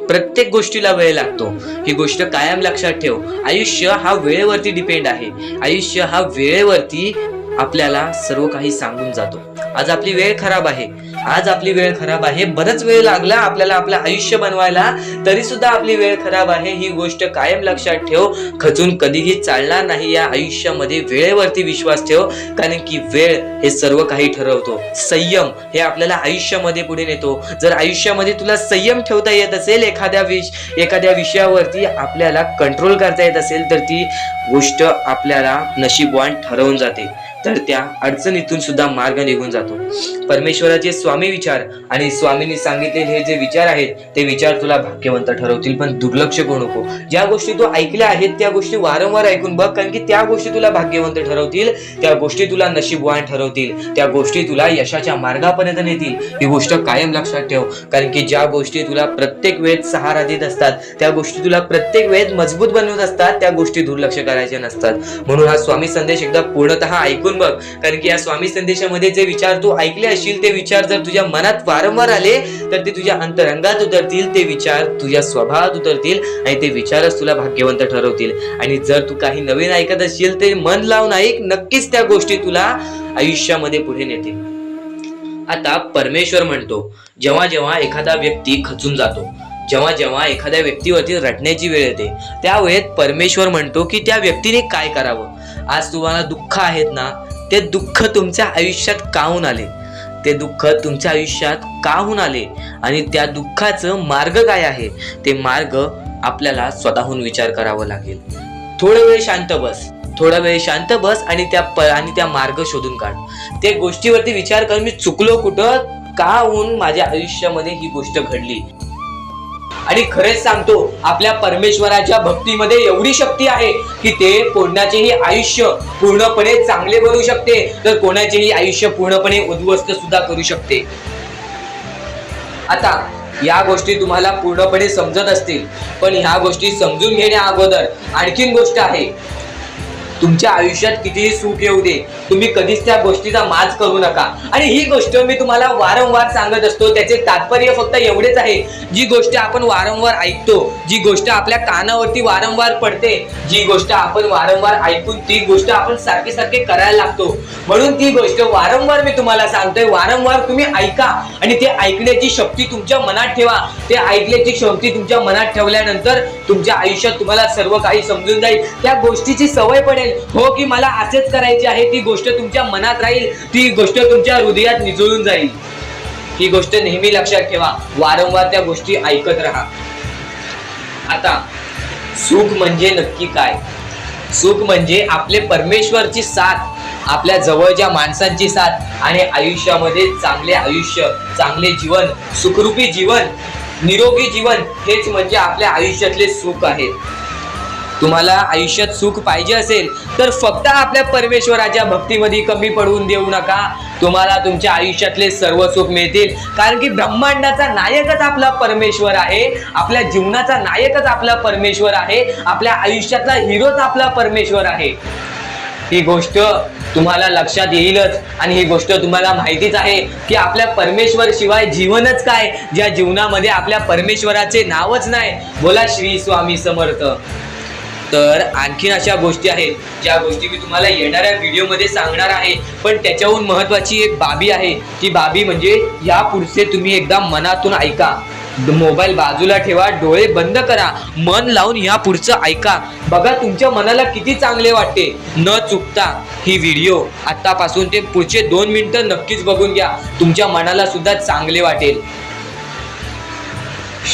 A: प्रत्येक गोष्टीला वेळ लागतो. ही गोष्ट कायम लक्षात ठेव. आयुष्य हा वेळेवरती डिपेंड आहे. आयुष्य हा वेळेवरती आपल्याला सर्व काही सांगून जातो. आज आपली वेळ खराब आहे, आज आपली वेळ खराब आहे, बरंच वेळ लागला आपल्याला आपलं आयुष्य बनवायला, तरी सुद्धा आपली वेळ खराब आहे. ही गोष्ट कायम लक्षात ठेव. खचून कधीही चालणार नाही. या आयुष्यामध्ये वेळेवरती विश्वास ठेव, कारण की वेळ हे सर्व काही ठरवतो. संयम हे आपल्याला आयुष्यामध्ये पुढे नेतो. जर आयुष्यामध्ये तुला संयम ठेवता येत असेल, एखाद्या विषयावरती आपल्याला कंट्रोल करता येत असेल, तर ती गोष्ट आपल्याला नशीबवान ठरवून जाते. तर त्या अडचणीतून सुद्धा मार्ग निघून जातो. परमेश्वराचे स्वामी विचार आणि स्वामींनी सांगितलेले हे जे विचार आहेत ते विचार तुला भाग्यवंत ठरवतील. पण दुर्लक्ष करू नको. ज्या गोष्टी तू ऐकल्या आहेत त्या गोष्टी वारंवार ऐकून बघ, कारण की त्या गोष्टी तुला भाग्यवंत ठरवतील, त्या गोष्टी तुला नशीबवान ठरवतील, त्या गोष्टी तुला यशाच्या मार्गापर्यंत नेतील. ही गोष्ट कायम लक्षात ठेव, कारण की ज्या गोष्टी तुला प्रत्येक वेळेस सहारा देत असतात, त्या गोष्टी तुला प्रत्येक वेळेस मजबूत बनवत असतात, त्या गोष्टी दुर्लक्ष करायचे नसतात. म्हणून हा स्वामी संदेश एकदा पूर्णतः ऐकून बघ, कारण की या स्वामी संदेशामध्ये जे विचार तू ऐकले असशील ते विचार जर तुझ्या मनात वारंवार आले तर ते तुझ्या अंतरंगात उतरतील, ते विचार तुझ्या स्वभावात उतरतील आणि ते विचारच तुला भाग्यवंत ठरवतील. आणि जर तू काही नवीन ऐकत असशील ते मन लावून ऐक, नक्कीच त्या गोष्टी तुला आयुष्यामध्ये पुढे नेतील. आता परमेश्वर म्हणतो, जेव्हा जेव्हा एखादा व्यक्ती खचून जातो, जेव्हा जेव्हा एखाद्या व्यक्तीवरती रटण्याची वेळ येते, त्यावेळेत परमेश्वर म्हणतो की त्या व्यक्तीने काय करावं. आज तुम्हाला दुःख आहेत ना, ते दुःख तुमच्या आयुष्यात काहून आले, ते दुःख तुमच्या आयुष्यात का होऊन आले आणि त्या दुःखाचं मार्ग काय आहे ते मार्ग आपल्याला स्वतःहून विचार करावा लागेल. थोडा वेळ शांत बस आणि त्या मार्ग शोधून काढ. त्या गोष्टीवरती विचार कर, मी चुकलो कुठं, का होऊन माझ्या आयुष्यामध्ये ही गोष्ट घडली. आणि खरेच सांगतो, आपल्या परमेश्वराच्या भक्तीमध्ये एवढी शक्ती आहे की ते कोणाचेही आयुष्य पूर्णपणे चांगले बनवू शकते, तर कोणाचेही आयुष्य पूर्णपणे उद्ध्वस्त सुद्धा करू शकते. आता या गोष्टी तुम्हाला पूर्णपणे समजत असतील, पण ह्या गोष्टी समजून घेण्या अगोदर आणखीन गोष्ट आहे. तुमच्या आयुष्यात कितीही सुख येऊ दे, तुम्ही कधीच त्या गोष्टीचा माज करू नका. आणि ही गोष्ट मी तुम्हाला वारंवार सांगत असतो. त्याचे तात्पर्य फक्त एवढेच आहे, जी गोष्ट आपण वारंवार ऐकतो, जी गोष्ट आपल्या कानावरती वारंवार पडते, जी गोष्ट आपण वारंवार ऐकून ती गोष्ट आपण सारखे करायला लागतो. म्हणून ती गोष्ट वारंवार मी तुम्हाला सांगतोय, वारंवार तुम्ही ऐका आणि ते ऐकण्याची शक्ती तुमच्या मनात ठेवा. ते ऐकण्याची शक्ती तुमच्या मनात ठेवल्यानंतर तुमच्या आयुष्यात तुम्हाला सर्व काही समजून जाईल. त्या गोष्टीची सवय पडेल, हो की मला असेच करायचे आहे. ती गोष्ट तुमच्या मनात राहील, ती गोष्ट तुमच्या हृदयात निजळून जाईल. ही गोष्ट नेहमी लक्षात ठेवा, वारंवार त्या गोष्टी ऐकत राहा. आता सुख म्हणजे नक्की काय? सुख म्हणजे आपले परमेश्वरची साथ, आपल्या जवळच्या माणसांची साथ आणि आयुष्यामध्ये चांगले आयुष्य, चांगले जीवन, सुखरूपी जीवन, निरोगी जीवन, हेच म्हणजे आपल्या आयुष्यातले सुख आहे. तुम्हाला आयुष्यात सुख पाहिजे असेल तर फक्त आपल्या परमेश्वराच्या भक्तीमध्ये कमी पडून देऊ नका. तुम्हाला तुमच्या आयुष्यातले सर्व सुख मिळतील, कारण की ब्रह्मांडाचा नायकच आपला परमेश्वर आहे. आपल्या जीवनाचा नायकच आपला परमेश्वर आहे. आपल्या आयुष्यातला हिरोच आपला परमेश्वर आहे. ही गोष्ट तुम्हाला लक्षात येईलच आणि ही गोष्ट तुम्हाला माहितीच आहे की आपल्या परमेश्वर शिवाय जीवनच काय, ज्या जीवनामध्ये आपल्या परमेश्वराचे नावच नाही. बोला श्री स्वामी समर्थ. तर आणखीन अशा गोष्टी आहेत ज्या गोष्टी मी तुम्हाला येणाऱ्या व्हिडिओमध्ये सांगणार आहे, पण त्याच्याहून महत्वाची एक बाबी आहे. ती बाबी म्हणजे या पुढचे तुम्ही एकदा मनातून ऐका. मोबाईल बाजूला ठेवा, डोळे बंद करा, मन लावून या पुढचं ऐका. बघा तुमच्या मनाला किती चांगले वाटते. न चुकता ही व्हिडिओ आतापासून ते पुढचे 2 मिनिटं नक्कीच बघून घ्या. तुमच्या मनाला सुद्धा चांगले वाटेल.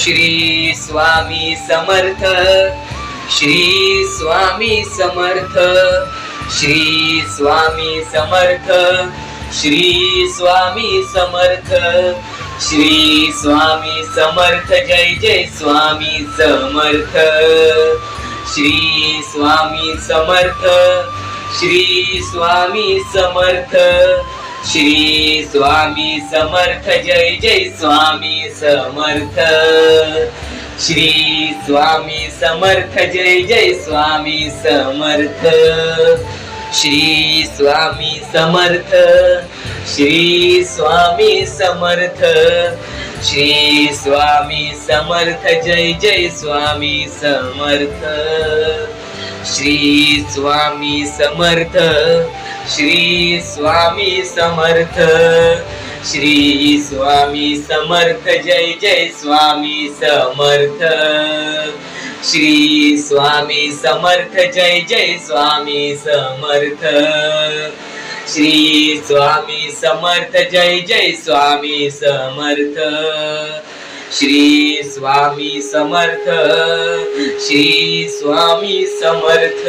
A: श्री स्वामी समर्थ, श्री स्वामी समर्थ, श्री स्वामी समर्थ, श्री स्वामी समर्थ, श्री स्वामी समर्थ. जय जय स्वामी समर्थ. श्री स्वामी समर्थ, श्री स्वामी समर्थ, श्री स्वामी समर्थ. जय जय स्वामी समर्थ. श्री स्वामी समर्थ. जय जय स्वामी समर्थ. श्री स्वामी समर्थ, श्री स्वामी समर्थ, श्री स्वामी समर्थ. जय जय स्वामी समर्थ. श्री स्वामी समर्थ, श्री स्वामी समर्थ, श्री स्वामी समर्थ. जय जय स्वामी समर्थ. श्री स्वामी समर्थ. जय जय स्वामी समर्थ. श्री स्वामी समर्थ. जय जय स्वामी समर्थ. श्री स्वामी समर्थ. श्री स्वामी समर्थ.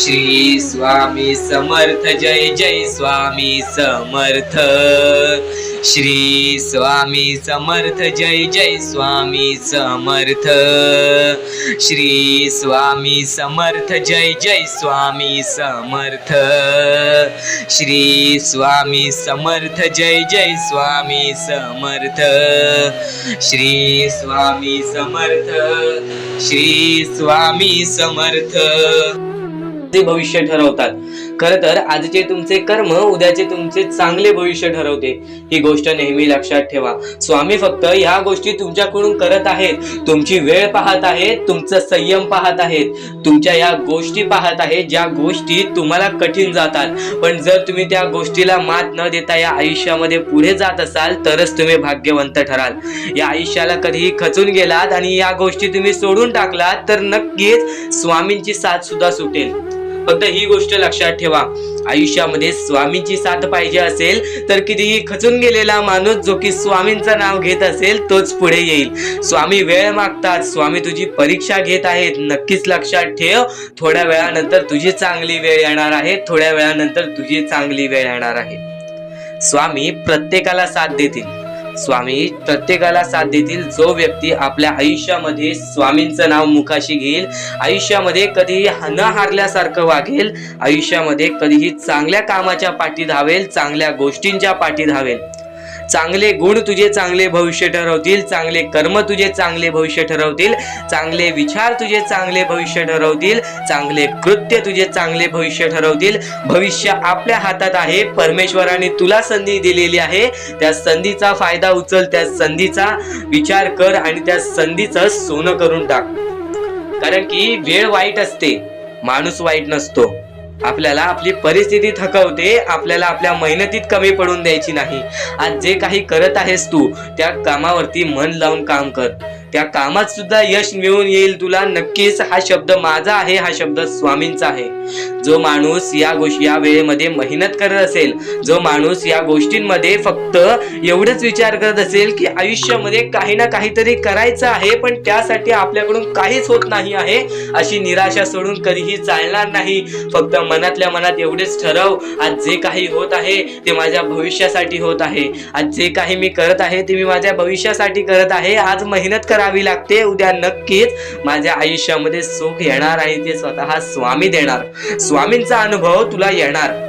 A: श्री स्वामी समर्थ. जय जय स्वामी समर्थ. श्री स्वामी समर्थ. जय जय स्वामी समर्थ. श्री स्वामी समर्थ. जय जय स्वामी समर्थ. श्री स्वामी समर्थ. जय जय स्वामी समर्थ. श्री स्वामी समर्थ. श्री स्वामी समर्थ. ते भविष्य ठरवतात. खरं तर आजचे तुमचे कर्म उद्याचे तुमचे चांगले भविष्य ठरवते. ही गोष्ट नेहमी लक्षात ठेवा. स्वामी फक्त ह्या गोष्टी तुमच्याकडून करत आहेत. तुमची वेळ पाहत आहेत, तुमचा संयम पाहत आहेत, तुमच्या या गोष्टी पाहत आहेत ज्या गोष्टी तुम्हाला कठीण जातात. पण जर तुम्ही त्या गोष्टीला मात न देता या आयुष्यामध्ये पुढे जात असाल तरच तुम्ही भाग्यवंत ठराल. या आयुष्याला कधीही खचून गेलात आणि या गोष्टी तुम्ही सोडून टाकलात तर नक्कीच स्वामींची साथ सुद्धा सुटेल. फक्त ही गोष्ट लक्षात ठेवा, आयुष्यामध्ये स्वामींची साथ पाहिजे असेल तर कितीही खचून गेलेला माणूस जो की स्वामींचं नाव घेत असेल तोच पुढे येईल. स्वामी वेळ मागतात, स्वामी तुझी परीक्षा घेत आहेत. नक्कीच लक्षात ठेव, थोड्या वेळानंतर तुझी चांगली वेळ येणार आहे, थोड्या वेळानंतर तुझी चांगली वेळ येणार आहे. स्वामी प्रत्येकाला साथ देतील, स्वामी प्रत्येकाला साथ देतील. जो व्यक्ती आपल्या आयुष्यामध्ये स्वामींचं नाव मुखाशी घेईल, आयुष्यामध्ये कधीही न हारल्यासारखं वागेल, आयुष्यामध्ये कधीही चांगल्या कामाच्या पाठी धावेल, चांगल्या गोष्टींच्या पाठी धावेल. चांगले गुण तुझे चांगले भविष्य ठरवतील, चांगले कर्म तुझे चांगले भविष्य ठरवतील, चांगले विचार तुझे चांगले भविष्य ठरवतील, चांगले कृत्य तुझे चांगले भविष्य ठरवतील. भविष्य आपल्या हातात आहे, परमेश्वराने तुला संधी दिलेली आहे. त्या संधीचा फायदा उचल, त्या संधीचा विचार कर आणि त्या संधीचं सोनं करून टाक. कारण की वेळ वाईट असते, माणूस वाईट नसतो. आपल्याला आपली परिस्थिती थकवते, आपल्याला आपल्या मेहनतीत कमी पडून द्यायची नाही. आज जे काही करत आहेस तू, त्या कामावरती मन लावून काम कर, त्या कामात सुद्धा यश मिळून येईल तुला. नक्कीच हा शब्द माझा आहे, हा शब्द स्वामींचा आहे. जो माणूस या वेळेमध्ये मेहनत करत असेल, जो माणूस या गोष्टींमध्ये फक्त एवढंच विचार करत असेल की आयुष्यामध्ये काही ना काहीतरी करायचं आहे पण त्यासाठी आपल्याकडून काहीच होत नाही आहे, अशी निराशा सोडून कधीही चालणार नाही. फक्त मनातल्या मनात एवढेच ठरव, आज जे काही होत आहे ते माझ्या भविष्यासाठी होत आहे, आज जे काही मी करत आहे ते मी माझ्या भविष्यासाठी करत आहे. आज मेहनत करावी लागते, उद्या नक्कीच माझ्या आयुष्यामध्ये सुख येणार आणि ते स्वतः स्वामी देणार. स्वामींचा अनुभव तुला येणार.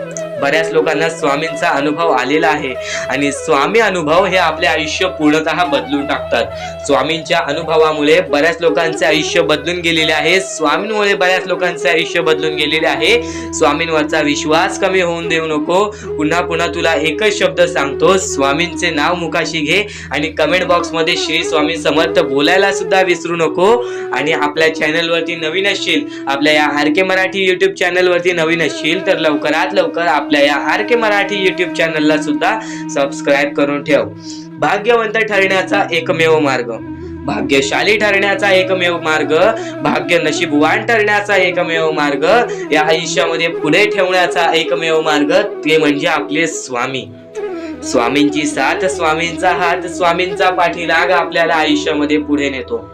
A: बऱ्याच लोकांना स्वामींचा अनुभव आलेला आहे आणि स्वामी अनुभव हे आपले आयुष्य पूर्णतः बदलून टाकतात. स्वामींच्या अनुभवामुळे बऱ्याच लोकांचे आयुष्य बदलून गेलेले आहे, स्वामींमुळे बऱ्याच लोकांचे आयुष्य बदलून गेलेले आहे. स्वामींवरचा विश्वास कमी होऊन देऊ नको. पुन्हा पुन्हा तुला एकच शब्द सांगतो, स्वामींचे नाव मुखाशी घे आणि कमेंट बॉक्स मध्ये श्री स्वामी समर्थ बोलायला सुद्धा विसरू नको. आणि आपल्या चॅनलवरती नवीन असशील, आपल्या या RK मराठी युट्यूब चॅनलवरती नवीन असशील तर लवकरात लवकर आपल्या या RK मराठी युट्यूब चॅनलला सुद्धा सबस्क्राईब करून ठेव. भाग्यवंत ठरण्याचा एकमेव मार्ग, भाग्यशाली ठरण्याचा एकमेव मार्ग, भाग्य नशीबवान ठरण्याचा एकमेव मार्ग, या आयुष्यामध्ये पुढे ठेवण्याचा एकमेव मार्ग ते म्हणजे आपले स्वामी. स्वामींची साथ, स्वामींचा हात, स्वामींचा पाठीलाग आपल्याला आयुष्यामध्ये पुढे नेतो.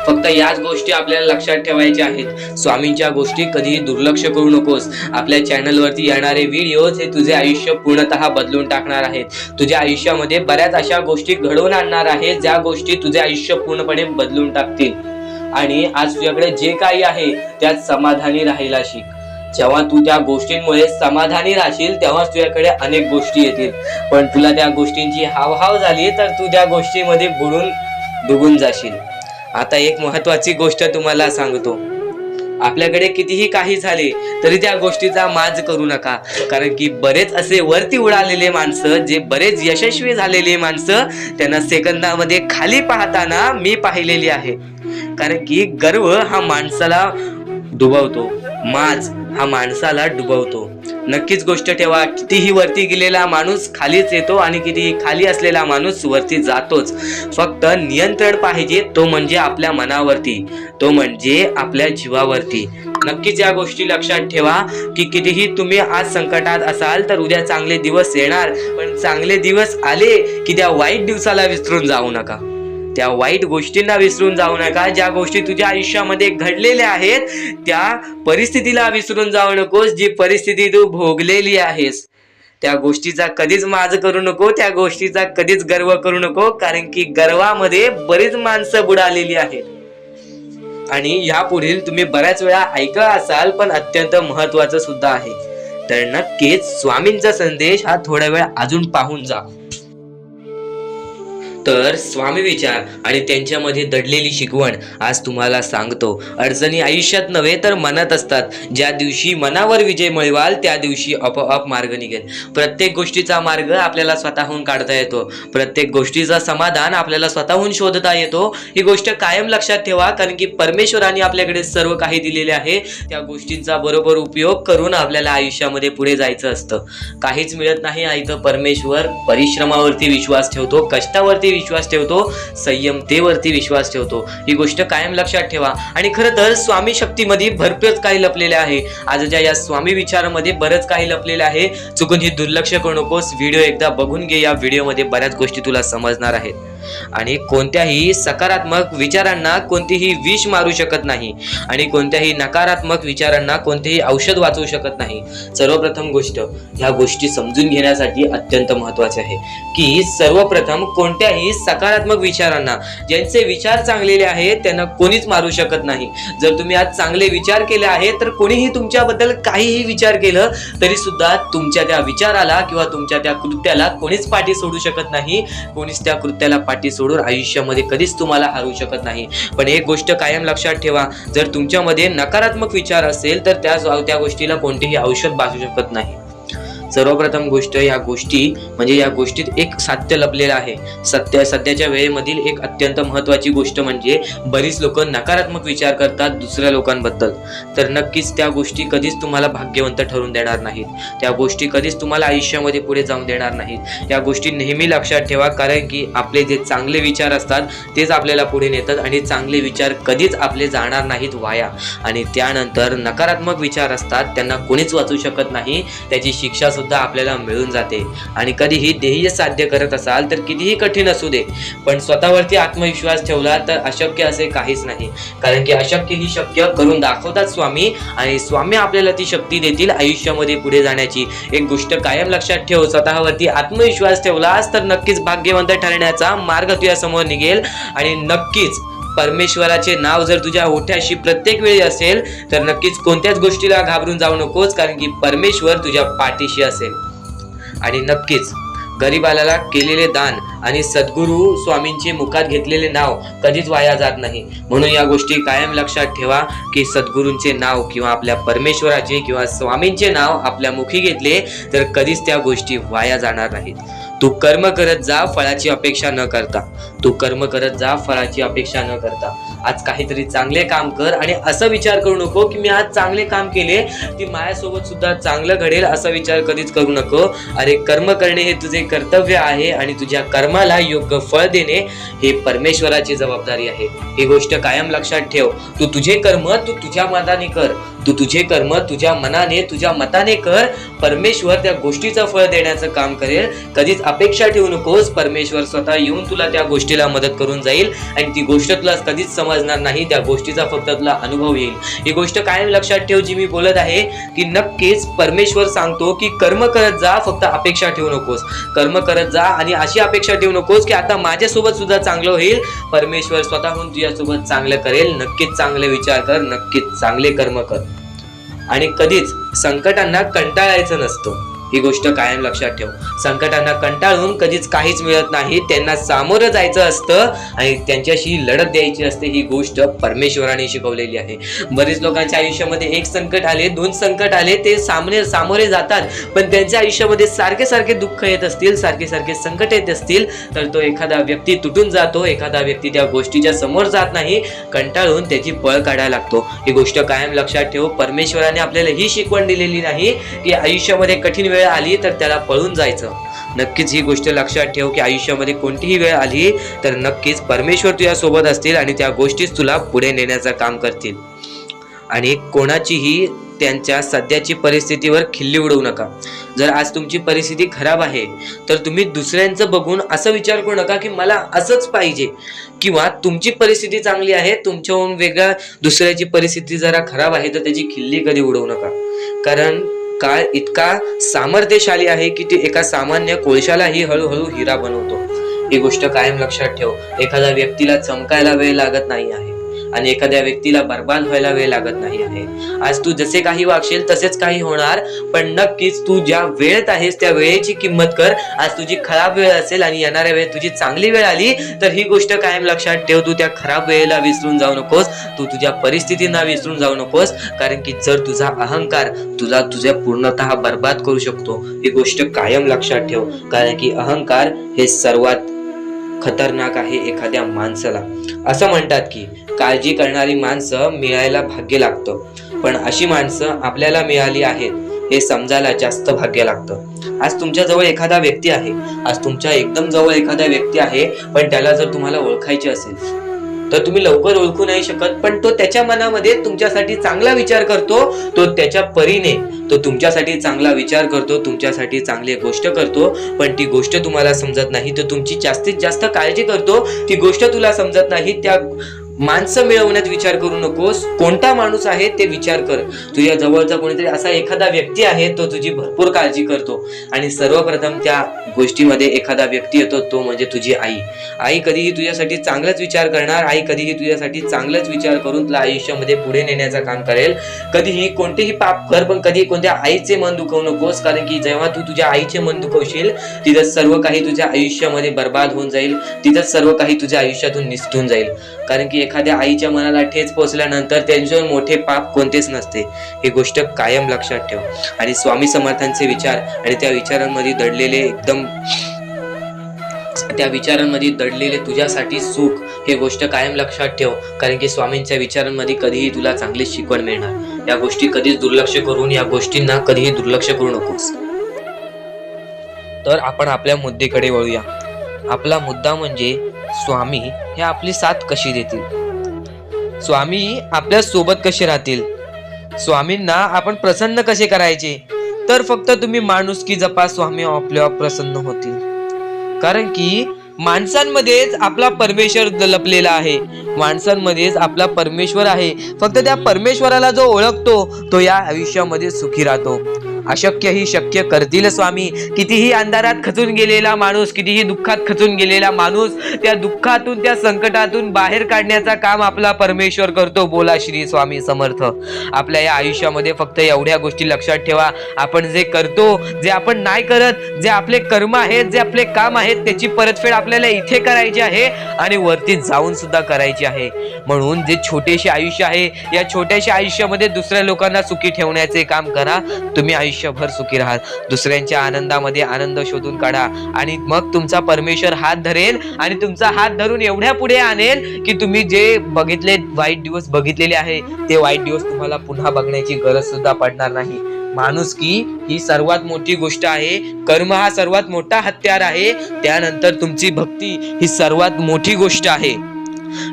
A: फक्त याच गोष्टी आपल्याला लक्षात ठेवायच्या आहेत. स्वामींच्या गोष्टी कधीही दुर्लक्ष करू नकोस. आपल्या चॅनलवरती येणारे व्हिडिओज हे तुझे आयुष्य पूर्णतः बदलून टाकणार आहेत. तुझ्या आयुष्यामध्ये बऱ्याच अशा गोष्टी घडवून आणणार आहेत ज्या गोष्टी तुझे आयुष्य पूर्णपणे बदलून टाकतील. आणि आज तुझ्याकडे जे काही आहे त्यात समाधानी राहायला शिक. जेव्हा तू त्या गोष्टींमुळे समाधानी राहशील तेव्हाच तुझ्याकडे अनेक गोष्टी येतील. पण तुला त्या गोष्टींची हावभाव झाली तर तू त्या गोष्टीमध्ये बुडून डुबून जाशील. आता एक महत्वाची गोष्ट तुम्हाला सांगतो, आपल्याकडे कितीही काही झाले तरी त्या गोष्टीचा माज करू नका. कारण की बरेच असे वरती उडालेले माणसं, जे बरेच यशस्वी झालेले माणसं, त्यांना सेकंदामध्ये खाली पाहताना मी पाहिलेली आहे. कारण की गर्व हा माणसाला डुबवतो, माज हा माणसाला डुबवतो. नक्कीच गोष्ट ठेवा, कितीही वरती गेलेला माणूस खालीच येतो आणि कितीही खाली असलेला माणूस वरती जातोच. फक्त नियंत्रण पाहिजे, तो म्हणजे आपल्या मनावरती, तो म्हणजे आपल्या जीवावरती. नक्कीच या गोष्टी लक्षात ठेवा की कितीही तुम्ही आज संकटात असाल तर उद्या चांगले दिवस येणार. पण चांगले दिवस आले की त्या वाईट दिवसाला विसरून जाऊ नका, त्या वाईट गोष्टींना विसरून जाऊ नका. ज्या गोष्टी तुझ्या आयुष्यामध्ये घडलेल्या आहेत त्या परिस्थितीला विसरून जाऊ नकोस. जी परिस्थिती तू भोगलेली आहेस त्या गोष्टीचा कधीच माज करू नको, त्या गोष्टीचा कधीच गर्व करू नको. कारण की गर्वामध्ये बरीच माणसं बुडालेली आहेत आणि यापुढील तुम्ही बऱ्याच वेळा ऐकलं असाल पण अत्यंत महत्वाचं सुद्धा आहे. तर नक्कीच स्वामींचा संदेश हा थोडा वेळ अजून पाहून जा. तर स्वामी विचार आणि त्यांच्यामध्ये दडलेली शिकवण आज तुम्हाला सांगतो. अडचणी आयुष्यात नव्हे तर मनात असतात. ज्या दिवशी मनावर विजय मिळवाल त्या दिवशी आपोआप मार्ग निघेल. प्रत्येक गोष्टीचा मार्ग आपल्याला स्वतःहून काढता येतो, प्रत्येक गोष्टीचा समाधान आपल्याला स्वतःहून शोधता येतो. ही गोष्ट कायम लक्षात ठेवा. कारण की परमेश्वराने आपल्याकडे सर्व काही दिलेले आहे, त्या गोष्टींचा बरोबर उपयोग करून आपल्याला आयुष्यामध्ये पुढे जायचं असतं. काहीच मिळत नाही ऐकतं परमेश्वर परिश्रमावरती विश्वास ठेवतो, कष्टावरती विश्वास ठेवतो, संयमतेवरती विश्वास ठेवतो. ही गोष्ट कायम लक्षात ठेवा. आणि खरं तर स्वामी शक्तीमध्ये भरपूरच काही लपलेले आहे. आजच्या या स्वामी विचारामध्ये बरंच काही लपलेलं आहे. चुकून ही दुर्लक्ष करू नकोस. व्हिडिओ एकदा बघून घे. या व्हिडिओमध्ये बऱ्याच गोष्टी तुला समजणार आहेत. आणि कोणत्याही सकारात्मक विचारांना कोणतीही विष मारू शकत नाही आणि कोणत्याही नकारात्मक विचारांना कोणतेही औषध वाचवू शकत नाही. सर्वप्रथम गोष्ट, ह्या गोष्टी समजून घेण्यासाठी अत्यंत महत्त्वाचे आहे की सर्वप्रथम कोणत्याही सकारात्मक विचारांना, ज्यांचे विचार चांगलेले आहेत त्यांना कोणीच मारू शकत नाही. जर तुम्ही आज चांगले विचार केले आहेत तर कोणीही तुमच्याबद्दल काहीही विचार केलं तरी सुद्धा तुमच्या त्या विचाराला किंवा तुमच्या त्या कृत्याला कोणीच पाठी सोडू शकत नाही. कोणीच त्या कृत्याला पाठी सोडून आयुष्यामध्ये कधीच तुम्हाला हरवू शकत नाही. पण एक गोष्ट कायम लक्षात ठेवा, जर तुमच्यामध्ये नकारात्मक विचार असेल तर त्या गोष्टीला कोणतेही औषध बासू शकत नाही. सर्वप्रथम गोष्ट, या गोष्टीत एक सत्य लपलेलं आहे. सध्याच्या वेळेमधील एक अत्यंत महत्त्वाची गोष्ट म्हणजे बरीच लोक नकारात्मक विचार करतात दुसऱ्या लोकांबद्दल. तर नक्कीच त्या गोष्टी कधीच तुम्हाला भाग्यवंत ठरून देणार नाहीत. त्या गोष्टी कधीच तुम्हाला आयुष्यामध्ये पुढे जाऊन देणार नाहीत. या गोष्टी नेहमी लक्षात ठेवा, कारण की आपले जे चांगले विचार असतात तेच आपल्याला पुढे नेतात आणि चांगले विचार कधीच आपले जाणार नाहीत वाया. आणि त्यानंतर नकारात्मक विचार असतात त्यांना कोणीच वाचू शकत नाही. त्याची शिक्षा सुद्धा आपल्याला मिळून जाते. आणि कधीही ध्येय साध्य करत असाल तर कितीही कठीण असू दे, पण स्वतःवरती आत्मविश्वास ठेवला तर अशक्य असे काहीच नाही. कारण की अशक्य ही शक्य करून दाखवतात स्वामी, आणि स्वामी आपल्याला ती शक्ती देतील आयुष्यामध्ये पुढे जाण्याची. एक गोष्ट कायम लक्षात ठेव, स्वतःवरती आत्मविश्वास ठेवलास तर नक्कीच भाग्यवंत ठरण्याचा मार्ग तुझ्या समोर निघेल. आणि नक्कीच परमेश्वराचे नाव जर तुझ्या ओठ्याशी प्रत्येक वेळी असेल तर नक्कीच कोणत्याच गोष्टीला घाबरून जाऊ नकोस, कारण की परमेश्वर तुझ्या पाठीशी असेल. आणि नक्कीच गरिबाला केलेले दान आणि सद्गुरू स्वामींचे मुखात घेतलेले नाव कधीच वाया जात नाही. म्हणून या गोष्टी कायम लक्षात ठेवा की सद्गुरूंचे नाव किंवा आपल्या परमेश्वराचे किंवा स्वामींचे नाव आपल्या मुखी घेतले तर कधीच त्या गोष्टी वाया जाणार नाहीत. तू कर्म करत जा, फळाची अपेक्षा न करता. तू कर्म करत जा, फळाची अपेक्षा न करता. आज काहीतरी चांगले काम कर आणि असा विचार करू नको की मी आज चांगले काम केले की माझ्यासोबत सुद्धा चांगलं घडेल, असा विचार कधीच करू नको. अरे, कर्म करणे हे तुझे कर्तव्य आहे आणि तुझ्या कर्माला योग्य फळ देणे हे परमेश्वराची जबाबदारी आहे. ही गोष्ट कायम लक्षात ठेव. तू तुझे कर्म तू तुझ्या मनाने कर. तू तुझे कर्म तुझ्या मनाने तुझ्या मताने कर. परमेश्वर त्या गोष्टीचं फळ देण्याचं काम करेल. कधीच अपेक्षा ठेवू नकोस. परमेश्वर स्वतः येऊन तुला त्या गोष्टीला मदत करून जाईल आणि ती गोष्ट तुला कधीच समजणार नाही. त्या गोष्टीचा फक्त तुला अनुभव येईल. ही गोष्ट कायम लक्षात ठेव जी मी बोलत आहे की नक्कीच परमेश्वर सांगतो की कर्म करत जा, फक्त अपेक्षा ठेवू नकोस. कर्म करत जा आणि अशी अपेक्षा ठेवू नकोस की आता माझ्यासोबत सुद्धा चांगलं होईल. परमेश्वर स्वतःहून तुझ्यासोबत चांगलं करेल. नक्कीच चांगले विचार कर, नक्कीच चांगले कर्म कर. आणि कधीच संकटांना कंटाळायचं नसतं. ही गोष्ट कायम लक्षात ठेव. संकटांना कंटाळून कधीच काहीच मिळत नाही. त्यांना सामोरं जायचं असतं आणि त्यांच्याशी लढत द्यायची असते. ही गोष्ट परमेश्वराने शिकवलेली आहे. बरेच लोकांच्या आयुष्यामध्ये एक संकट आले, दोन संकट आले, ते सामोरे जातात, पण त्यांच्या आयुष्यामध्ये सारखे दुःख येत असतील, सारखे संकट येत असतील तर तो एखादा व्यक्ती तुटून जातो. एखादा व्यक्ती त्या गोष्टीच्या समोर जात नाही, कंटाळून त्याची पळ काढायला लागतो. ही गोष्ट कायम लक्षात ठेव. परमेश्वराने आपल्याला ही शिकवण दिलेली नाही की आयुष्यामध्ये कठीण वेळ आली तर त्याला पळून जायचं. नक्कीच ही गोष्ट लक्षात ठेव की आयुष्यामध्ये कोणतीही वेळ आली तर नक्कीच परमेश्वर तुझ्या सोबत असतील आणि त्या गोष्टीच तुला पुढे नेण्याचं काम करतील. आणि कोणाचीही त्यांच्या सध्याची परिस्थितीवर खिल्ली उडवू नका. जर आज तुमची परिस्थिती खराब आहे तर तुम्ही दुसऱ्यांचं बघून असं विचार करू नका की मला असंच पाहिजे, किंवा तुमची परिस्थिती चांगली आहे, तुमच्याहून वेगळा दुसऱ्याची परिस्थिती जरा खराब आहे तर त्याची खिल्ली कधी उडवू नका. कारण काळ इतका सामर्थ्यशाली आहे की ते एका सामान्य कोळशालाही हळूहळू हिरा बनवतो. ही गोष्ट कायम लक्षात ठेव. एखाद्या व्यक्तीला चमकायला वेळ लागत नाही आहे आणि एखाद्या व्यक्तीला बर्बाद व्हायला वेळ लागत नाही आहे. आज तू जसे काही वागशील तसेच काही होणार, पण नक्कीच तू ज्या वेळेत आहेस त्या वेळेची किंमत कर. आज तुझी खराब वेळ असेल आणि येणाऱ्या वेळेत तुझी चांगली वेळ आली तर ही गोष्ट कायम लक्षात ठेव. तू त्या खराब वेळेला विसरून जाऊ नकोस. तू तुझ्या परिस्थितींना विसरून जाऊ नकोस, कारण की जर तुझा अहंकार तुझ्या पूर्णतः बर्बाद करू शकतो. ही गोष्ट कायम लक्षात ठेव, कारण की अहंकार हे सर्वात खतरनाक आहे एखाद्या माणसाला. असं म्हणतात की काळजी करणारी माणसं मिळायला भाग्य लागतं, पण अशी माणसं आपल्याला मिळाली आहेत हे समजायला जास्त भाग्य लागतं. आज तुमच्या जवळ एखादा व्यक्ती आहे, आज तुमच्या एकदम जवळ एखादा व्यक्ती आहे, पण त्याला जर तुम्हाला ओळखायचे असेल तर तुम्ही लवकर ओळखू नाही शकत, पण तो त्याच्या मनामध्ये तुमच्यासाठी चांगला विचार करतो, तो त्याच्या परीने तो तुमच्यासाठी चांगला विचार करतो, तुमच्यासाठी चांगली गोष्ट करतो, पण ती गोष्ट तुम्हाला समजत नाही, तर तुमची जास्तीत जास्त काळजी करतो. ती गोष्ट तुला समजत नाही, त्या माणसं मिळवण्यात विचार करू नकोस, कोणता माणूस आहे ते विचार कर. तुझ्या जवळचा कोणीतरी असा एखादा व्यक्ती आहे, तो तुझी भरपूर काळजी करतो. आणि सर्वप्रथम त्या गोष्टीमध्ये एखादा व्यक्ती येतो, तो म्हणजे तुझी आई. आई कधीही तुझ्यासाठी चांगलाच विचार करणार, आई कधीही तुझ्यासाठी चांगलाच विचार करून तुला आयुष्यामध्ये पुढे नेण्याचं काम करेल. कधीही कोणतेही पाप कर, पण कधी कोणत्या आईचे मन दुखवू नकोस, कारण की जेव्हा तू तुझ्या आईचे मन दुखवशील, तिथं सर्व काही तुझ्या आयुष्यामध्ये बर्बाद होऊन जाईल, तिथं सर्व काही तुझ्या आयुष्यातून निसटून जाईल. कारण की एखाद्या आईच्या मनाला ठेच पोहोचल्यानंतर त्यांच्यावर मोठे पाप कोणतेच नसते. ही गोष्ट कायम लक्षात ठेव. आणि स्वामी समर्थांचे विचार आणि त्या विचारांमध्ये दडलेले तुझ्यासाठी सुख, हे गोष्ट कायम लक्षात ठेव. कारण की स्वामींच्या विचारांमध्ये कधीही तुला चांगली शिकवण मिळणार. या गोष्टी कधीच दुर्लक्ष करून, या गोष्टींना कधीही दुर्लक्ष करू नकोस. तर आपण आपल्या मुद्द्याकडे वळूया. आपला मुद्दा म्हणजे स्वामी हे आपली साथ कशी देतील, स्वामी आपल्या सोबत कसे राहतील, स्वामींना आपण प्रसन्न कसे करायचे. तर फक्त तुम्ही माणुसकी जपा, स्वामी आपल्यावर प्रसन्न होतील. कारण की माणसांमध्येच आपला परमेश्वर लपलेला आहे, माणसांमध्येच आपला परमेश्वर आहे. फक्त त्या परमेश्वराला जो ओळखतो तो या आयुष्यामध्ये सुखी राहतो. अशक्य ही शक्य करतील स्वामी. कितीही अंधारात खचून गेलेला माणूस, कितीही दुःखात खचून गेलेला माणूस, त्या दुःखातून, त्या संकटातून बाहेर काढण्याचा काम आपला परमेश्वर करतो. बोला श्री स्वामी समर्थ. आपल्या या आयुष्यामध्ये फक्त एवढ्या गोष्टी लक्षात ठेवा. आपण जे करतो, जे आपण नाही करत, जे आपले कर्म आहेत, जे आपले काम आहेत, त्याची परतफेड आपल्याला इथे करायची आहे आणि वरती जाऊन सुद्धा करायची आहे. म्हणून जे छोटेसे आयुष्य आहे, या छोट्याशा आयुष्यामध्ये दुसऱ्या लोकांना सुखी ठेवण्याचे काम करा. तुम्ही आयुष्यभर सुखी राहाल. दुसऱ्यांच्या आनंदामध्ये आनंद शोधून काढा आणि मग तुमचा परमेश्वर हात धरेल आणि तुमचा हात धरून एवढ्या पुढे आणेल की तुम्ही जे बघितले वाईट दिवस बघितलेले आहे, ते वाईट दिवस तुम्हाला पुन्हा बघण्याची गरज सुद्धा पडणार नाही. माणुसकी ही सर्वात मोठी गोष्ट आहे. कर्म हा सर्वात मोठा हत्यार आहे. त्यानंतर तुमची भक्ती ही सर्वात मोठी गोष्ट आहे.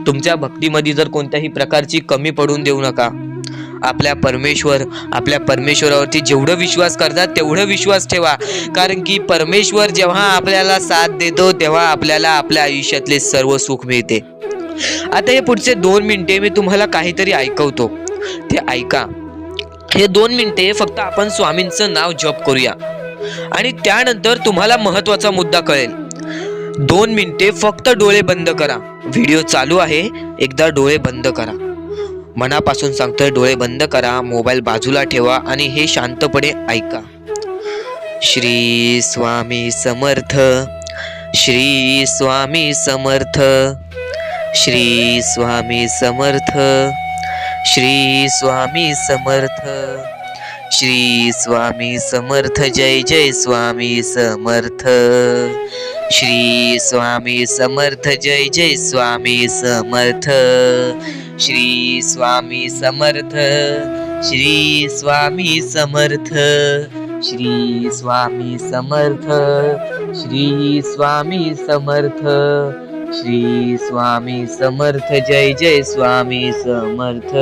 A: तुमच्या भक्तीमध्ये जर कोणत्याही प्रकारची कमी पडून देऊ नका. आपल्या परमेश्वरावरती जेवढं विश्वास करतात तेवढं विश्वास ठेवा. कारण की परमेश्वर जेव्हा आपल्याला साथ देतो तेव्हा आपल्याला आपल्या आयुष्यातले सर्व सुख मिळते. आता हे पुढचे 2 मिनिटे मी तुम्हाला काहीतरी ऐकवतो, ते ऐका. हे 2 मिनिटे फक्त आपण स्वामींचं नाव जप करूया आणि त्यानंतर तुम्हाला महत्वाचा मुद्दा कळेल. 2 मिनिटे फक्त डोळे बंद करा. व्हिडिओ चालू आहे, एकदा डोळे बंद करा. मनापासून सांगतोय, डोळे बंद करा, मोबाईल बाजूला ठेवा आणि हे शांतपणे ऐका. श्री स्वामी समर्थ, श्री स्वामी समर्थ, श्री स्वामी समर्थ, श्री स्वामी समर्थ, श्री स्वामी समर्थ. जय जय स्वामी समर्थ. श्री स्वामी समर्थ. जय जय स्वामी समर्थ. श्री स्वामी समर्थ. श्री स्वामी समर्थ. श्री स्वामी समर्थ. श्री स्वामी समर्थ. श्री स्वामी समर्थ. जय जय स्वामी समर्थ.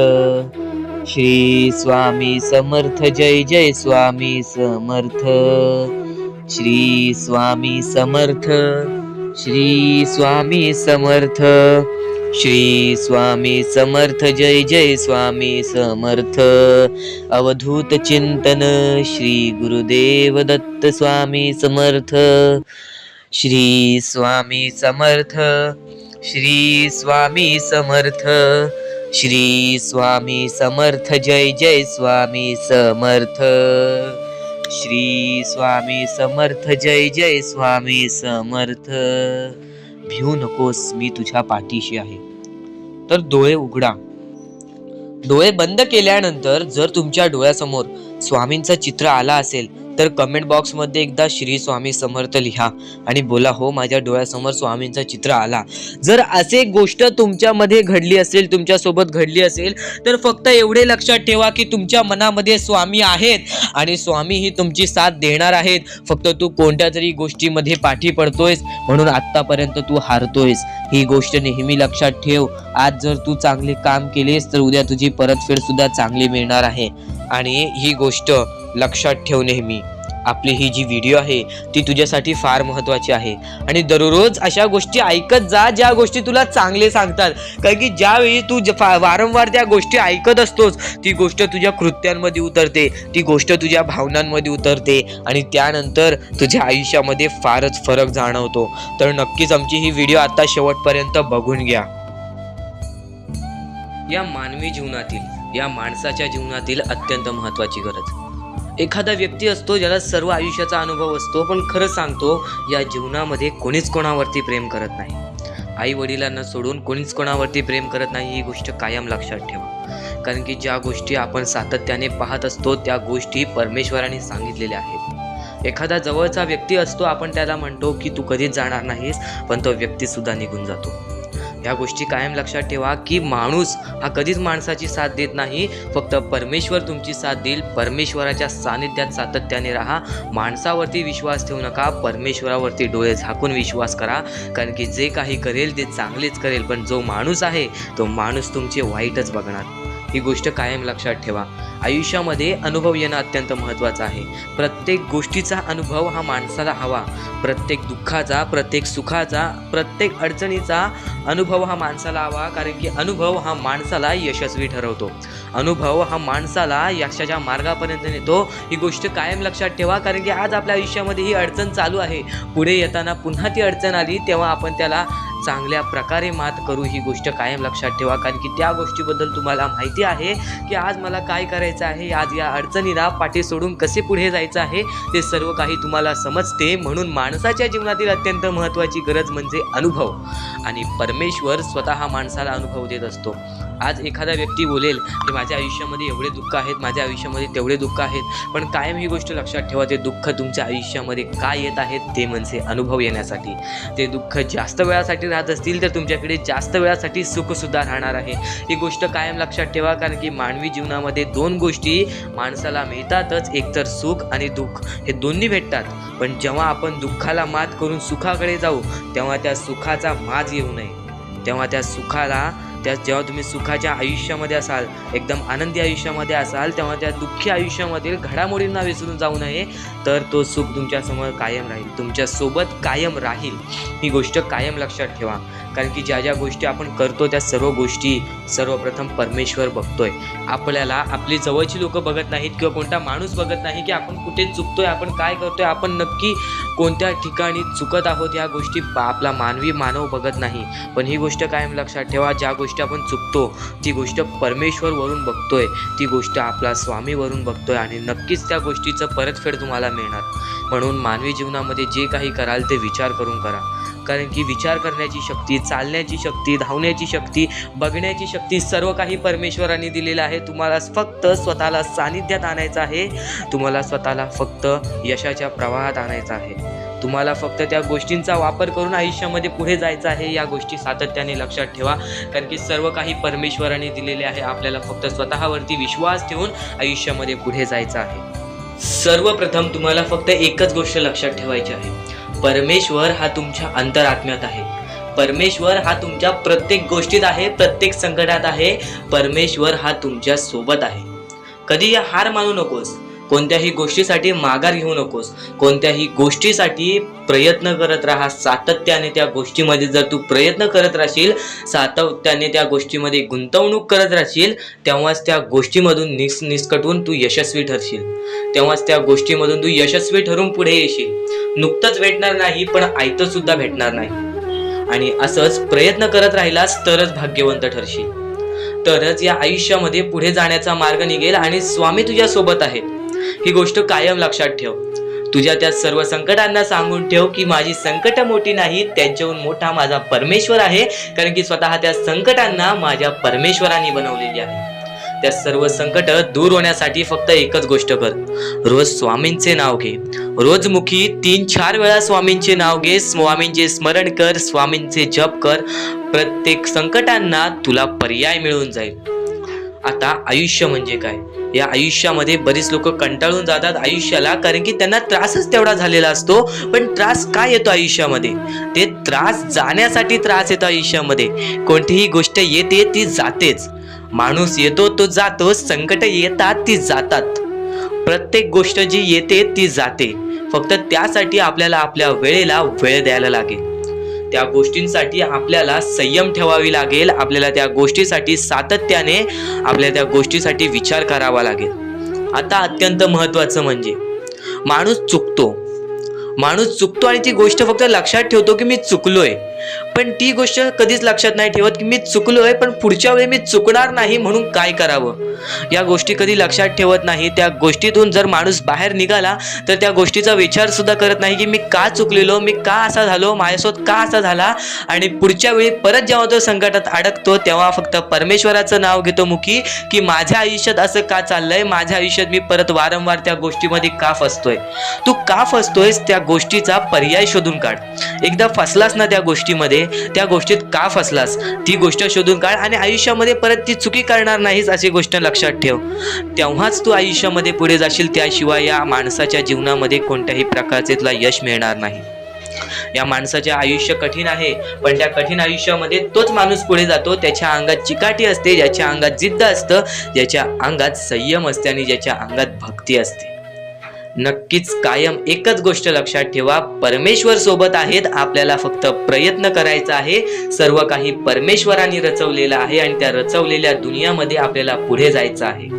A: श्री स्वामी समर्थ. जय जय स्वामी समर्थ. श्री स्वामी समर्थ. श्री स्वामी समर्थ. श्री स्वामी समर्थ. जय जय स्वामी समर्थ. अवधूत चिंतन श्री गुरुदेव दत्त स्वामी समर्थ. श्री स्वामी समर्थ. श्री स्वामी समर्थ. श्री स्वामी समर्थ. जय जय स्वामी समर्थ. श्री स्वामी समर्थ. जय जय स्वामी समर्थ. भिवू नकोस, मी तुझ्या पाठीशी आहे. तर डोळे उघडा. डोळे बंद केल्यानंतर जर तुमच्या डोळ्यासमोर स्वामींचं चित्र आला असेल तर कमेंट बॉक्समध्ये एकदा श्री स्वामी समर्थ लिहा आणि बोला, हो माझ्या डोळ्यासमोर स्वामींचं चित्र आला. जर असे गोष्ट तुमच्यामध्ये घडली असेल, तुमच्यासोबत घडली असेल, तर फक्त एवढे लक्षात ठेवा की तुमच्या मनामध्ये स्वामी आहेत आणि स्वामी ही तुमची साथ देणार आहेत. फक्त तू कोणत्या तरी गोष्टीमध्ये पाठी पडतोयस म्हणून आत्तापर्यंत तू हारतोयस. ही गोष्ट नेहमी लक्षात ठेव. आज जर तू चांगले काम केलेस तर उद्या तुझी परतफेड सुद्धा चांगली मिळणार आहे. आणि ही गोष्ट लक्षात ठेव नेहमी. आपली ही जी व्हिडिओ आहे ती तुझ्यासाठी फार महत्त्वाची आहे आणि दररोज अशा गोष्टी ऐकत जा ज्या गोष्टी तुला चांगले सांगतात. कारण की ज्यावेळी तू वारंवार त्या गोष्टी ऐकत असतोस ती गोष्ट तुझ्या कृत्यांमध्ये उतरते, ती गोष्ट तुझ्या भावनांमध्ये उतरते आणि त्यानंतर तुझ्या आयुष्यामध्ये फारच फरक जाणवतो. तर नक्कीच आमची ही व्हिडिओ आता शेवटपर्यंत बघून घ्या. या मानवी जीवनातील, या माणसाच्या जीवनातील अत्यंत महत्त्वाची गरज. एखादा व्यक्ती असतो ज्याला सर्व आयुष्याचा अनुभव असतो, पण खरं सांगतो या जीवनामध्ये कोणीच कोणावरती प्रेम करत नाही. आई वडिलांना सोडून कोणीच कोणावरती प्रेम करत नाही. ही गोष्ट कायम लक्षात ठेवा. कारण की ज्या गोष्टी आपण सातत्याने पाहत असतो त्या गोष्टी परमेश्वराने सांगितलेल्या आहेत. एखादा जवळचा व्यक्ती असतो, आपण त्याला म्हणतो की तू कधीच जाणार नाहीस, पण तो व्यक्ती सुद्धा निघून जातो. ह्या गोष्टी कायम लक्षात ठेवा की माणूस हा कधीच माणसाची साथ देत नाही, फक्त परमेश्वर तुमची साथ देईल. परमेश्वराच्या सानिध्यात सातत्याने राहा. माणसावरती विश्वास ठेवू नका, परमेश्वरावरती डोळे झाकून विश्वास करा. कारण की जे काही करेल ते चांगलेच करेल, पण जो माणूस आहे तो माणूस तुमचे वाईटच बघणार. ही गोष्ट कायम लक्षात ठेवा. आयुष्यामध्ये अनुभव येणं अत्यंत महत्त्वाचं आहे. प्रत्येक गोष्टीचा अनुभव हा माणसाला हवा. प्रत्येक दुःखाचा, प्रत्येक सुखाचा, प्रत्येक अडचणीचा अनुभव हा माणसाला हवा. कारण की अनुभव हा माणसाला यशस्वी ठरवतो. अनुभव हा माणसाला यशाच्या मार्गापर्यंत नेतो. ही गोष्ट कायम लक्षात ठेवा. कारण की आज आपल्या आयुष्यामध्ये ही अडचण चालू आहे, पुढे येताना पुन्हा ती अडचण आली तेव्हा आपण त्याला चांगल्या प्रकारे मात करू. ही गोष्ट कायम लक्षात ठेवा. कारण की त्या गोष्टीबद्दल तुम्हाला माहिती आहे की आज मला काय करायचं आहे, आज या अडचणीला पाठी सोडून कसे पुढे जायचं आहे, ते सर्व काही तुम्हाला समजते. म्हणून माणसाच्या जीवनातील अत्यंत महत्त्वाची गरज म्हणजे अनुभव. आणि परमेश्वर स्वतः माणसाला अनुभव देत असतो. आज एखादा व्यक्ती बोलेल की माझ्या आयुष्यामध्ये एवढे दुःख आहेत, माझ्या आयुष्यामध्ये तेवढे दुःख आहेत, पण कायम ही गोष्ट लक्षात ठेवा, ते दुःख तुमच्या आयुष्यामध्ये काय येत आहेत ते म्हणजे अनुभव येण्यासाठी. ते दुःख जास्त वेळासाठी राहत असतील तर तुमच्याकडे जास्त वेळासाठी सुखसुद्धा राहणार आहे. ही गोष्ट कायम लक्षात ठेवा. कारण की मानवी जीवनामध्ये दोन गोष्टी माणसाला मिळतातच, एकतर सुख आणि दुःख, हे दोन्ही भेटतात. पण जेव्हा आपण दुःखाला मात करून सुखाकडे जाऊ तेव्हा त्या सुखाचा माज येऊ नये. तेव्हा त्या सुखाला जेव्हा तुम्ही सुखाच्या आयुष्यामध्ये असाल, एकदम आनंदी आयुष्यामध्ये असाल, तेव्हा त्या दुःखी आयुष्यामधील घडामोडींना विसरून जाऊ नये. तर तो सुख तुमच्यासमोर कायम राहील, तुमच्यासोबत कायम राहील. ही गोष्ट कायम लक्षात ठेवा. कारण की ज्या ज्या गोष्टी आपण करतो त्या सर्व गोष्टी सर्वप्रथम परमेश्वर बघतोय. आपल्याला आपली जवळची लोक बघत नाहीत किंवा कोणता माणूस बघत नाही की आपण कुठे चुकतोय, आपण काय करतोय, आपण नक्की कोणत्या ठिकाणी चुकत आहोत. या गोष्टी आपला मानव बघत नाही. पण ही गोष्ट कायम लक्षात ठेवा, ज्या गोष्टी आपण चुकतो ती गोष्ट परमेश्वर वरून बघतोय, ती गोष्ट आपला स्वामी वरून बघतोय आणि नक्कीच त्या गोष्टीचं परतफेड तुम्हाला मिळणार. म्हणून मानवी जीवनामध्ये जे काही कराल ते विचार करून करा. कारण की विचार करण्याची शक्ती, चालण्याची शक्ती, धावण्याची शक्ती, बघण्याची शक्ती सर्व काही परमेश्वराने दिलेलं आहे. तुम्हाला फक्त स्वतःला सानिध्यात आणायचं आहे. तुम्हाला स्वतःला फक्त यशाच्या प्रवाहात आणायचं आहे. तुम्हाला फक्त त्या गोष्टींचा वापर करून आयुष्यामध्ये पुढे जायचं आहे. या गोष्टी सातत्याने लक्षात ठेवा. कारण की सर्व काही परमेश्वराने दिलेले आहे. आपल्याला फक्त स्वतःवरती विश्वास ठेवून आयुष्यामध्ये पुढे जायचं आहे. सर्वप्रथम तुम्हाला फक्त एकच गोष्ट लक्षात ठेवायची आहे. परमेश्वर हा तुमच्या अंतरात्म्यात आहे. परमेश्वर हा तुमच्या प्रत्येक गोष्टीत आहे, प्रत्येक संकटात आहे. परमेश्वर हा तुमच्या सोबत आहे. कधी हार मानू नकोस. कोणत्याही गोष्टीसाठी माघार घेऊ नकोस. कोणत्याही गोष्टीसाठी प्रयत्न करत राहा. सातत्याने त्या गोष्टीमध्ये जर तू प्रयत्न करत राहशील, सातत्याने त्या गोष्टीमध्ये गुंतवणूक करत राहशील, तेव्हाच त्या गोष्टीमधून निसकटून तू यशस्वी ठरशील. तेव्हाच त्या गोष्टीमधून तू यशस्वी ठरून पुढे येशील. नुकतंच भेटणार नाही, पण आयतं सुद्धा भेटणार नाही. आणि असंच प्रयत्न करत राहिलास तरच भाग्यवंत ठरशील. तरच या आयुष्यामध्ये पुढे जाण्याचा मार्ग निघेल आणि स्वामी तुझ्या सोबत आहेत. ही गोष्ट कायम लक्षात ठेव. तुझ्या त्या सर्व संकटांना सांगून ठेव की माझी संकट मोठी नाहीत, त्यांच्याहून मोठा माझा परमेश्वर आहे. कारण की स्वतः त्या संकटांना माझ्या परमेश्वराने बनवलेली आहे. त्या सर्व संकट दूर होण्यासाठी फक्त एकच गोष्ट कर, रोज स्वामींचे नाव घे, रोज मुखी 3-4 वेळा स्वामींचे नाव घे, स्वामींचे स्मरण कर, स्वामींचे जप कर. प्रत्येक संकटांना तुला पर्याय मिळून जाईल. आता आयुष्य म्हणजे काय? या आयुष्यामध्ये बरीच लोक कंटाळून जातात आयुष्याला, कारण की त्यांना त्रासच तेवढा झालेला असतो. पण त्रास काय येतो आयुष्यामध्ये? ते त्रास जाण्यासाठी त्रास येतो आयुष्यामध्ये. कोणतीही गोष्ट येते ती जातेच, माणूस येतो तो जातो, संकट येतात ती जातात. प्रत्येक गोष्ट जी येते ती जाते. फक्त त्यासाठी आपल्याला आपल्या वेळेला वेळ द्यायला लागेल. त्या गोष्टींसाठी आपल्याला संयम ठेवावी लागेल. आपल्याला त्या गोष्टीसाठी सातत्याने आपल्याला त्या गोष्टीसाठी विचार करावा लागेल. आता अत्यंत महत्त्वाचं म्हणजे माणूस चुकतो आणि ती गोष्ट फक्त लक्षात ठेवतो की मी चुकलोय, पण ती गोष्ट कधीच लक्षात नाही ठेवत की मी चुकलोय पण पुढच्या वेळी मी चुकणार नाही म्हणून काय करावं. या गोष्टी कधी लक्षात ठेवत नाही. त्या गोष्टीतून जर माणूस बाहेर निघाला तर त्या गोष्टीचा विचार सुद्धा करत नाही की मी का चुकलेलो, मी का असा झालो, माझ्यासोबत का असा झाला. आणि पुढच्या वेळी परत जेव्हा तो संकटात अडकतो तेव्हा फक्त परमेश्वराचं नाव घेतो मुखी की माझ्या आयुष्यात असं का चाललंय, माझ्या आयुष्यात मी परत वारंवार त्या गोष्टीमध्ये का फसतोय. तू का फसतोयस त्या गोष्टीचा पर्याय शोधून काढ. एकदा फसलास ना त्या गोष्टीमध्ये, त्या गोष्टीत का फसलास ती गोष्ट शोधून काढ आणि आयुष्यामध्ये परत ती चुकी करणार नाहीस अशी गोष्ट लक्षात ठेव. तेव्हाच तू आयुष्यामध्ये पुढे जाशील. त्याशिवाय या माणसाच्या जीवनामध्ये कोणत्याही प्रकारचे तुला यश मिळणार नाही. या माणसाचे आयुष्य कठीण आहे, पण त्या कठीण आयुष्यामध्ये तोच माणूस पुढे जातो. त्याच्या अंगात चिकाटी असते, ज्याच्या अंगात जिद्द असतं, ज्याच्या अंगात संयम असते आणि ज्याच्या अंगात भक्ती असते. नक्कीच कायम एकच गोष्ट लक्षात ठेवा, परमेश्वर सोबत आहेत. आपल्याला फक्त प्रयत्न करायचा आहे. सर्व काही परमेश्वराने रचवलेलं आहे आणि त्या रचवलेल्या दुनियामध्ये आपल्याला पुढे जायचं आहे.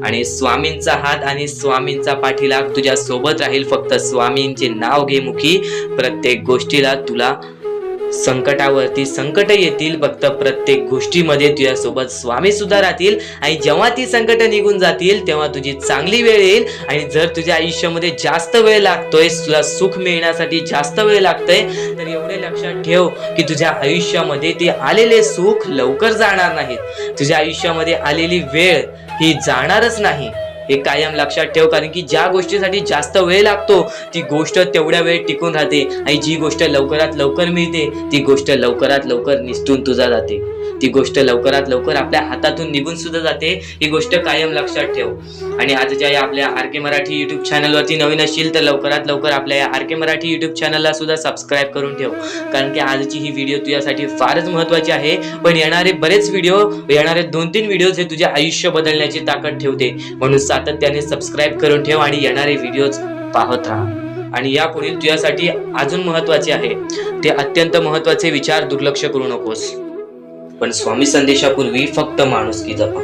A: आणि स्वामींचा हात आणि स्वामींचा पाठीलाग तुझ्या सोबत राहील. फक्त स्वामींचे नाव घे मुखी. प्रत्येक गोष्टीला तुला संकटावरती संकट येतील, फक्त प्रत्येक गोष्टीमध्ये तुझ्यासोबत स्वामी सुद्धा राहतील. आणि जेव्हा ती संकट निघून जातील तेव्हा तुझी चांगली वेळ येईल. आणि जर तुझ्या आयुष्यामध्ये जास्त वेळ लागतोय, तुला सुख मिळण्यासाठी जास्त वेळ लागतोय, तर एवढे लक्षात ठेव की तुझ्या आयुष्यामध्ये ते आलेले सुख लवकर जाणार नाहीत. तुझ्या आयुष्यामध्ये आलेली वेळ ही जाणारच नाही, हे कायम लक्षात ठेव. कारण की ज्या गोष्टीसाठी जास्त वेळ लागतो ती गोष्ट तेवढ्या वेळ टिकून राहते आणि जी गोष्ट लवकरात लवकर मिळते ती गोष्ट लवकरात लवकर निसटून तुझा जाते. ती गोष्ट लवकरात लवकर आपल्या हातातून निघून सुद्धा जाते. ही गोष्ट कायम लक्षात ठेव. आणि आजच्या या आपल्या आर के मराठी युट्यूब चॅनलवरती नवीन असशील तर लवकरात लवकर आपल्या या आर के मराठी युट्यूब चॅनलला सुद्धा सबस्क्राईब करून ठेव. कारण की आजची ही व्हिडिओ तुझ्यासाठी फारच महत्त्वाची आहे. पण येणारे बरेच व्हिडिओ, येणारे 2-3 व्हिडिओज हे तुझे आयुष्य बदलण्याची ताकद ठेवते. म्हणून सातत्याने सबस्क्राईब करून ठेव आणि येणारे व्हिडिओज पाहत राहा. आणि यापुढील तुझ्यासाठी अजून महत्त्वाचे आहे ते अत्यंत महत्त्वाचे विचार दुर्लक्ष करू नकोस. पण स्वामी संदेशापूर्वी फक्त माणुसकी जपा.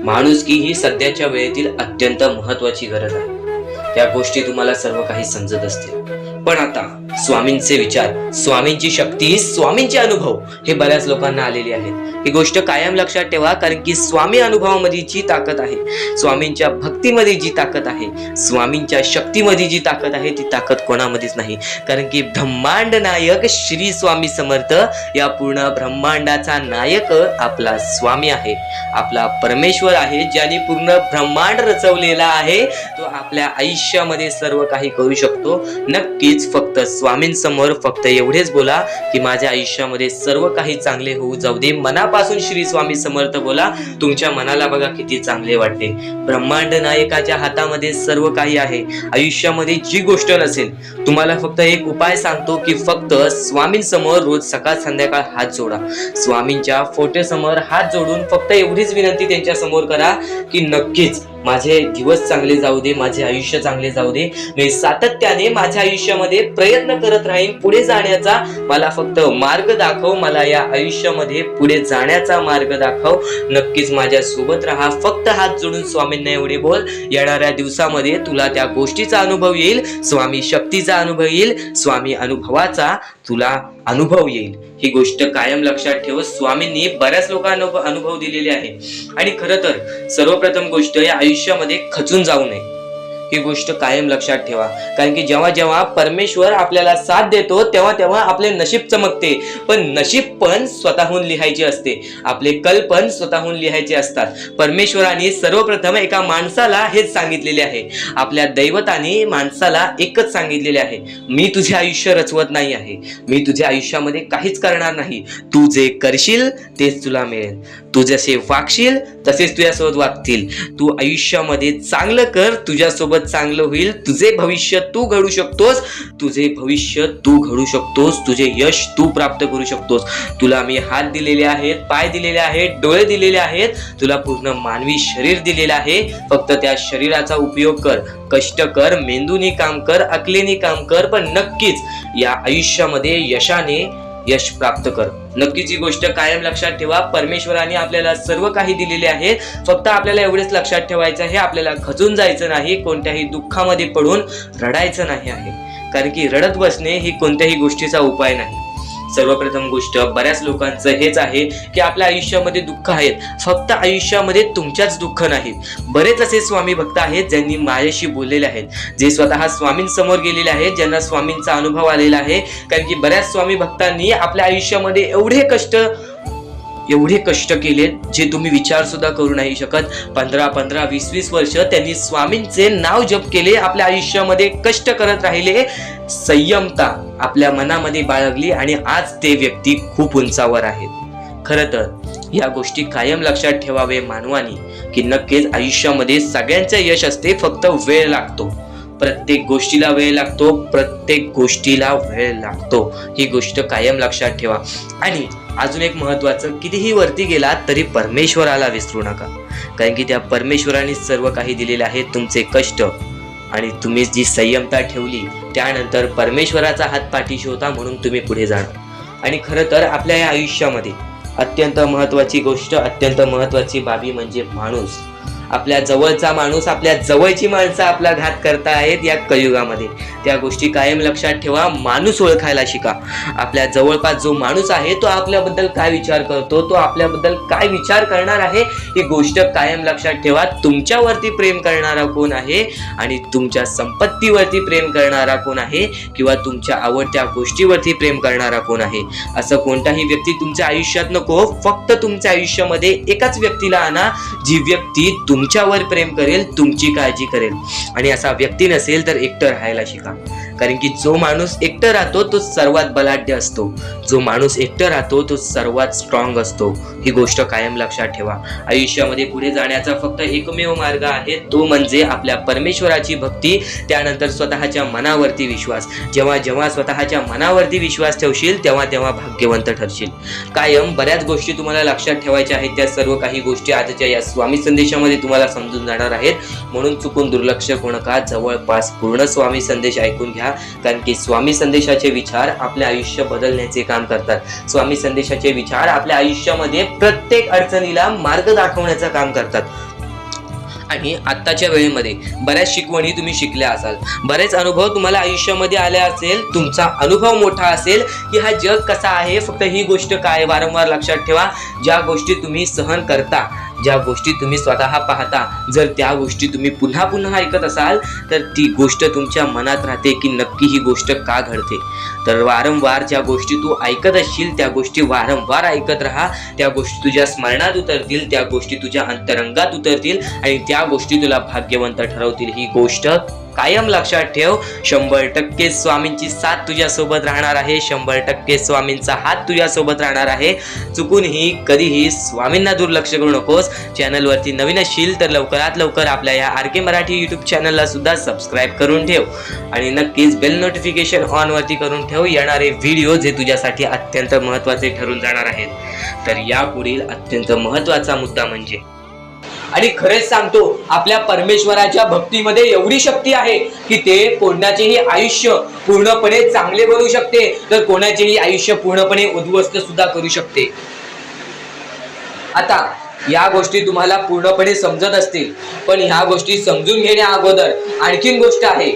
A: माणुसकी ही सध्याच्या वेळेतील अत्यंत महत्त्वाची गरज आहे. त्या गोष्टी तुम्हाला सर्व काही समजत असतील, पण आता स्वामींचे विचार, स्वामींची शक्ती, स्वामींचे अनुभव हे बऱ्याच लोकांना आलेले आहेत. ही गोष्ट कायम लक्षात ठेवा. कारण की स्वामी अनुभवामध्ये जी ताकद आहे, स्वामींच्या भक्तीमध्ये जी ताकद आहे, स्वामींच्या शक्तीमध्ये जी ताकद आहे ती ताकद कोणामध्येच नाही. कारण की ब्रह्मांड नायक श्री स्वामी समर्थ, या पूर्ण ब्रह्मांडाचा नायक आपला स्वामी आहे, आपला परमेश्वर आहे, ज्याने पूर्ण ब्रह्मांड रचवलेला आहे. तो आपल्या आयुष्यामध्ये सर्व काही करू शकतो. नक्कीच फक्त स्वामींसमोर फक्त एवढेच बोला की माझ्या आयुष्यामध्ये सर्व काही चांगले होऊ जाऊ दे. मनापासून श्री स्वामी समर्थ बोला. तुमच्या मनाला बघा किती चांगले वाटते. ब्रह्मांड नायकाच्या हातामध्ये सर्व काही आहे. आयुष्यामध्ये जी गोष्ट नसेल, तुम्हाला फक्त एक उपाय सांगतो की फक्त स्वामींसमोर रोज सकाळ संध्याकाळ हात जोडा. स्वामींच्या फोटो समोर हात जोडून फक्त एवढीच विनंती त्यांच्या समोर करा की नक्कीच माझे दिवस चांगले जाऊ दे, माझे आयुष्य चांगले जाऊ दे. मी सातत्याने माझ्या आयुष्यामध्ये प्रयत्न करत राहीन पुढे जाण्याचा. मला फक्त मार्ग दाखव, मला या आयुष्यामध्ये पुढे जाण्याचा मार्ग दाखव. नक्कीच माझ्या सोबत राहा. फक्त हात जोडून स्वामींना एवढे बोल. येणाऱ्या दिवसामध्ये तुला त्या गोष्टीचा अनुभव येईल, स्वामी शक्तीचा अनुभव येईल, स्वामी अनुभवाचा तुला अनुभव येईल. ही गोष्ट कायम लक्षात ठेव. स्वामींनी बऱ्याच लोकांना अनुभव दिलेले आहे. आणि खरं तर सर्वप्रथम गोष्ट या आयुष्यामध्ये खचून जाऊ नये. ही गोष्ट कायम लक्षात ठेवा. कारण की जेव्हा जेव्हा परमेश्वर आपल्याला साथ देतो तेव्हा तेव्हा आपले नशीब चमकते. पण नशीब पण स्वतःहून लिहायचे असते, आपले कल पण स्वतःहून लिहायचे असतात. परमेश्वराने सर्वप्रथम एका माणसाला हेच सांगितलेले आहे. आपल्या दैवताने माणसाला एकच सांगितलेले आहे, मी तुझे आयुष्य रचवत नाही आहे, मी तुझ्या आयुष्यामध्ये काहीच करणार नाही. तू जे करशील तेच तुला मिळेल. तू जसे वागशील तसेच तुझ्यासोबत वागतील. तू आयुष्यामध्ये चांगलं कर, तुझ्यासोबत चांगलं होईल. तुझे भविष्य तू घडू शकतोस, तुझे भविष्य तू घडू शकतोस, तुझे यश तू प्राप्त करू शकतोस. तुला मी हात दिलेले आहेत, पाय दिलेले आहेत, डोळे दिलेले आहेत, तुला पूर्ण मानवी शरीर दिलेलं आहे. फक्त त्या शरीराचा उपयोग कर, कष्ट कर, मेंदूने काम कर, अकलेने काम कर, पण नक्कीच या आयुष्यामध्ये यश प्राप्त कर. नक्कीच ही गोष्ट कायम लक्षात ठेवा. परमेश्वराने आपल्याला सर्व काही दिलेले आहे. फक्त आपल्याला एवढेच लक्षात ठेवायचं आहे, आपल्याला खचून जायचं नाही, कोणत्याही दुःखामध्ये पडून रडायचं नाही आहे. कारण की रडत बसणे ही कोणत्याही गोष्टीचा उपाय नाही. सर्वप्रथम गोष्ट बऱ्याच लोकांचं हेच आहे की आपल्या आयुष्यामध्ये दुःख आहेत, फक्त आयुष्यामध्ये तुमच्याच दुःख नाहीत. बरेच असे स्वामी भक्त आहेत ज्यांनी माझ्याशी बोललेले आहेत, जे स्वतः स्वामींसमोर गेलेले आहेत, ज्यांना स्वामींचा अनुभव आलेला आहे. कारण की बऱ्याच स्वामी भक्तांनी आपल्या आयुष्यामध्ये एवढे कष्ट केले जे तुम्ही विचार सुद्धा करू नाही शकत. 15 20 वर्ष त्यांनी स्वामींचे नाव जप केले, आपल्या आयुष्यामध्ये कष्ट करत राहिले, संयमता आपल्या मनामध्ये बाळगली आणि आज ते व्यक्ती खूप उंचावर आहेत. खरं तर या गोष्टी कायम लक्षात ठेवावे मानवानी की नक्कीच आयुष्यामध्ये सगळ्यांचे यश असते, फक्त वेळ लागतो. प्रत्येक गोष्टीला वेळ लागतो, प्रत्येक गोष्टीला वेळ लागतो. ही गोष्ट कायम लक्षात ठेवा. आणि अजून एक महत्वाचं, कितीही वरती गेला तरी परमेश्वराला विसरू नका. कारण की त्या परमेश्वराने सर्व काही दिलेले आहे. तुमचे कष्ट आणि तुम्ही जी संयमता ठेवली त्यानंतर परमेश्वराचा हात पाठीशी होता म्हणून तुम्ही पुढे जाणार. आणि खरं तर आपल्या या आयुष्यामध्ये अत्यंत महत्वाची गोष्ट, अत्यंत महत्वाची बाबी म्हणजे माणूस. आपल्या जवळचा माणूस, आपल्या जवळची माणसं आपला घात करतायत या कलियुगामध्ये. त्या गोष्टी कायम लक्षात ठेवा. माणूस ओळखायला शिका. आपल्या जवळपास जो माणूस आहे तो आपल्याबद्दल काय विचार करतो, तो आपल्याबद्दल काय विचार करणार आहे, ही गोष्ट कायम लक्षात ठेवा. तुमच्यावरती प्रेम करणारा कोण आहे आणि तुमच्या संपत्तीवरती प्रेम करणारा कोण आहे किंवा तुमच्या आवडत्या गोष्टीवरती प्रेम करणारा कोण आहे, असं कोणताही व्यक्ती तुमच्या आयुष्यात नको. फक्त तुमच्या आयुष्यामध्ये एकाच व्यक्तीला आणा, जी व्यक्ती तुमच्यावर प्रेम करेल, तुमची काळजी करेल. आणि असा व्यक्ती नसेल तर एकटं राहायला शिका. कारण की जो माणूस एकटं राहतो तो सर्वात बलाढ्य असतो, जो माणूस एकटं राहतो तो सर्वात स्ट्रॉंग असतो. ही गोष्ट कायम लक्षात ठेवा. आयुष्यामध्ये पुढे जाण्याचा फक्त एकमेव मार्ग आहे, तो म्हणजे आपल्या परमेश्वराची भक्ती, त्यानंतर स्वतःच्या मनावरती विश्वास. जेव्हा जेव्हा स्वतःच्या मनावरती विश्वास ठेवशील तेव्हा तेव्हा भाग्यवंत ठरशील. कायम बऱ्याच गोष्टी तुम्हाला लक्षात ठेवायच्या आहेत. त्या सर्व काही गोष्टी आजच्या या स्वामी संदेशामध्ये तुम्हाला समजून जाणार आहेत. म्हणून चुकून दुर्लक्ष करू नका. जवळपास पूर्ण स्वामी संदेश ऐकून घ्या. कारण की स्वामी संदेशाचे विचार आपले आयुष्य बदलण्याचे काम करतात. स्वामी संदेशाचे विचार आपल्या आयुष्यामध्ये प्रत्येक अडचणीला मार्ग दाखवण्याचं काम करतात. आणि आत्ताच्या वेळेमध्ये बऱ्याच शिकवणी तुम्ही शिकल्या असाल, बरेच अनुभव तुम्हाला आयुष्यामध्ये आले असेल. तुमचा अनुभव मोठा असेल की हा जग कसा आहे. फक्त ही गोष्ट काय वारंवार लक्षात ठेवा, ज्या गोष्टी तुम्ही सहन करता, ज्या गोष्टी तुम्ही स्वतः पाहता, जर त्या गोष्टी तुम्ही पुन्हा पुन्हा ऐकत असाल तर ती गोष्ट तुमच्या मनात राहते की नक्की ही गोष्ट का घडते. तर वारंवार ज्या गोष्टी तू ऐकत असशील त्या गोष्टी वारंवार ऐकत राहा. त्या गोष्टी तुझ्या स्मरणात उतरतील, त्या गोष्टी तुझ्या अंतरंगात उतरतील आणि त्या गोष्टी तुला भाग्यवंत ठरवतील. ही गोष्ट कायम लक्षात ठेव. 100% स्वामींची साथ तुझ्या सोबत राहणार आहे. 100% स्वामींचा हात तुझ्या सोबत राहणार आहे. चुकूनही कधीही स्वामींना दुर्लक्ष करू नकोस. चॅनलवरती नवीन असशील तर लवकरात लवकर आपल्या या आर के मराठी यूट्यूब चॅनलला सुद्धा सबस्क्राईब करून ठेव आणि नक्कीच बेल नोटिफिकेशन ऑन वरती करून ठेव. येणारे व्हिडिओ जे तुझ्यासाठी अत्यंत महत्त्वाचे ठरून जाणार आहेत. तर यापुढील अत्यंत महत्त्वाचा मुद्दा म्हणजे, आणि खरेच सांगतो, आपल्या परमेश्वराच्या भक्तीमध्ये एवढी शक्ती आहे की ते कोणाचेही आयुष्य पूर्णपणे चांगले बनवू शकते, तर कोणाचेही आयुष्य पूर्णपणे उद्ध्वस्त सुद्धा करू शकते. आता या गोष्टी तुम्हाला पूर्णपणे समजत असतील, पण ह्या गोष्टी समजून घेण्या अगोदर आणखीन गोष्ट आहे.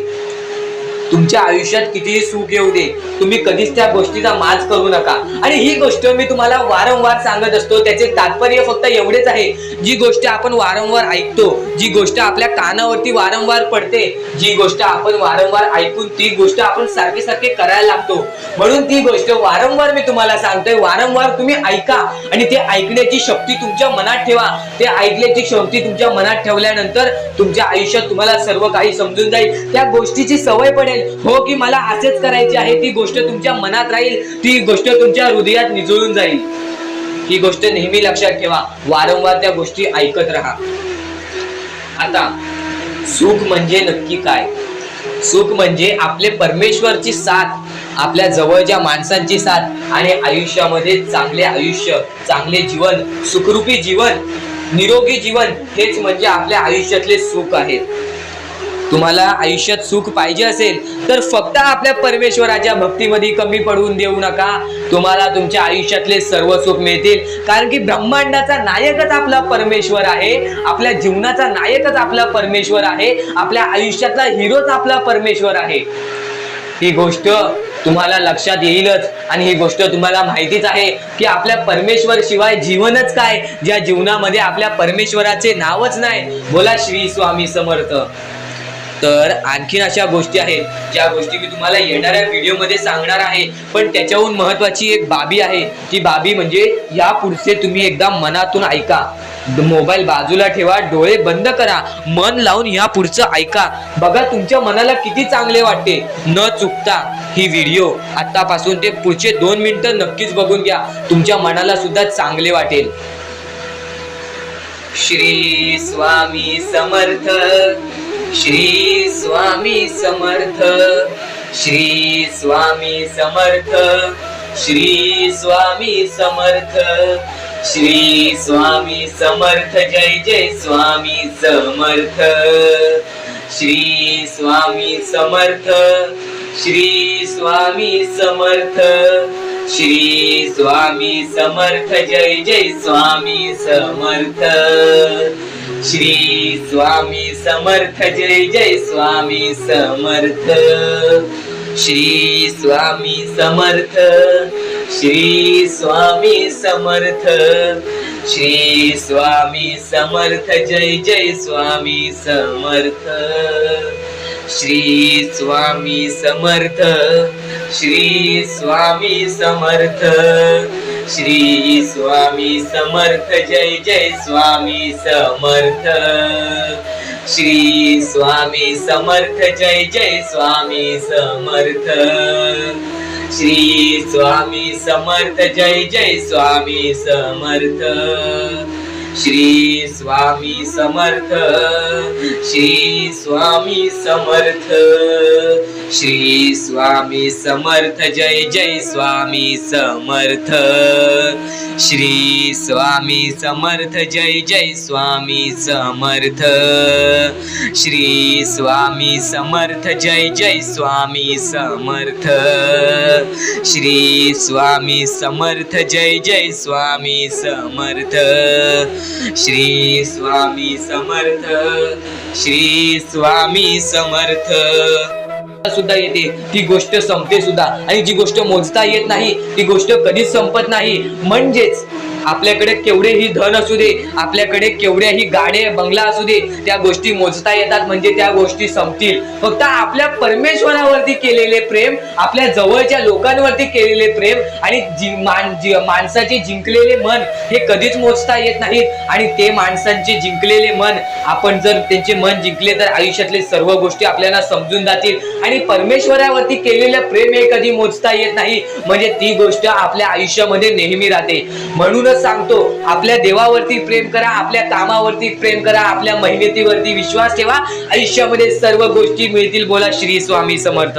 A: तुमच्या आयुष्यात कितीही सुख येऊ दे, तुम्ही कधीच त्या गोष्टीचा माज करू नका. आणि ही गोष्ट मी तुम्हाला वारंवार सांगत असतो. त्याचे तात्पर्य फक्त एवढेच आहे, जी गोष्ट आपण वारंवार ऐकतो, जी गोष्ट आपल्या कानावरती वारंवार पडते, जी गोष्ट आपण वारंवार ऐकून ती गोष्ट आपण सारखे सारखे करायला लागतो, म्हणून ती गोष्ट वारंवार मी तुम्हाला सांगतोय. वारंवार तुम्ही ऐका आणि ते ऐकण्याची शक्ती तुमच्या मनात ठेवा. ते ऐकण्याची शक्ती तुमच्या मनात ठेवल्यानंतर तुमच्या आयुष्यात तुम्हाला सर्व काही समजून जाईल. त्या गोष्टीची सवय पडेल, हो की मला असेच करायचे आहे. ती गोष्ट तुमच्या मनात राहील, ती गोष्ट तुमच्या हृदयात निजळून जाईल. ही गोष्ट नेहमी लक्षात ठेवा. वारंवार त्या गोष्टी ऐकत राहा. आता सुख म्हणजे नक्की काय? सुख म्हणजे आपले परमेश्वरची साथ, आपल्या जवळच्या माणसांची साथ आणि आयुष्यामध्ये चांगले आयुष्य, चांगले जीवन, सुखरूपी जीवन, निरोगी जीवन, हेच म्हणजे आपल्या आयुष्यातले सुख आहे. तुम्हाला आयुष्यात सुख पाहिजे असेल तर फक्त आपल्या परमेश्वराच्या भक्तीमध्ये कमी पडून देऊ नका. तुम्हाला तुमच्या आयुष्यातले सर्व सुख मिळतील. कारण की ब्रह्मांडाचा नायकच आपला परमेश्वर आहे. आपल्या जीवनाचा नायकच आपला परमेश्वर आहे. आपल्या आयुष्यातला हिरोच आपला परमेश्वर आहे. ही गोष्ट तुम्हाला लक्षात येईलच. आणि ही गोष्ट तुम्हाला माहितीच आहे की आपल्या परमेश्वर शिवाय जीवनच काय, ज्या जीवनामध्ये आपल्या परमेश्वराचे नावच नाही. बोला श्री स्वामी समर्थ. तर आणखीन अशा गोष्टी आहेत ज्या गोष्टी मी तुम्हाला येणाऱ्या व्हिडिओमध्ये सांगणार आहे. पण त्याच्याहून महत्वाची एक बाबी आहे. ती बाबी म्हणजे या पुढचे तुम्ही एकदा मनातून ऐका. मोबाईल बाजूला ठेवा, डोळे बंद करा, मन लावून या पुढचं ऐका. बघा तुमच्या मनाला किती चांगले वाटते. न चुकता ही व्हिडिओ आतापासून ते पुढचे 2 मिनिटं नक्कीच बघून घ्या. तुमच्या मनाला सुद्धा चांगले वाटेल. श्री स्वामी समर्थ, श्री स्वामी समर्थ, श्री स्वामी समर्थ, श्री स्वामी समर्थ, श्री स्वामी समर्थ. जय जय स्वामी समर्थ. श्री स्वामी समर्थ, श्री स्वामी समर्थ, श्री स्वामी समर्थ. जय जय स्वामी समर्थ. श्री स्वामी समर्थ. जय जय स्वामी समर्थ. श्री स्वामी समर्थ, श्री स्वामी समर्थ, श्री स्वामी समर्थ. जय जय स्वामी समर्थ. श्री स्वामी समर्थ, श्री स्वामी समर्थ, श्री स्वामी समर्थ. जय जय स्वामी समर्थ. श्री स्वामी समर्थ. जय जय स्वामी समर्थ. श्री स्वामी समर्थ. जय जय स्वामी समर्थ. श्री स्वामी समर्थ. श्री स्वामी समर्थ. श्री स्वामी समर्थ. जय जय स्वामी समर्थ. श्री स्वामी समर्थ. जय जय स्वामी समर्थ. श्री स्वामी समर्थ. जय जय स्वामी समर्थ. श्री स्वामी समर्थ. जय जय स्वामी समर्थ. श्री स्वामी समर्थ. श्री स्वामी समर्थ. सुद्धा येते ती गोष्ट संपते सुद्धा. आणि जी गोष्ट मोजता येत नाही ती गोष्ट कधीच संपत नाही. म्हणजेच आपल्याकडे केवढेही धन असू दे, आपल्याकडे केवढ्याही गाड्या बंगला असू दे, त्या गोष्टी मोजता येतात म्हणजे त्या गोष्टी संपतील. फक्त आपल्या परमेश्वरावरती केलेले प्रेम, आपल्या जवळच्या लोकांवरती केलेले प्रेम आणि माणसाचे जिंकलेले मन हे कधीच मोजता येत नाहीत. आणि ते माणसांचे जिंकलेले मन, आपण जर त्यांचे मन जिंकले तर आयुष्यातले सर्व गोष्टी आपल्याला समजून जातील. आणि परमेश्वरावरती केलेलं प्रेम हे कधी मोजता येत नाही म्हणजे ती गोष्ट आपल्या आयुष्यामध्ये नेहमी राहते. म्हणूनच सांगतो, आपल्या देवावरती प्रेम करा, आपल्या कामावरती प्रेम करा, आपल्या मेहनतीवरती विश्वास ठेवा, आयुष्यामध्ये सर्व गोष्टी मिळतील. बोला श्री स्वामी समर्थ.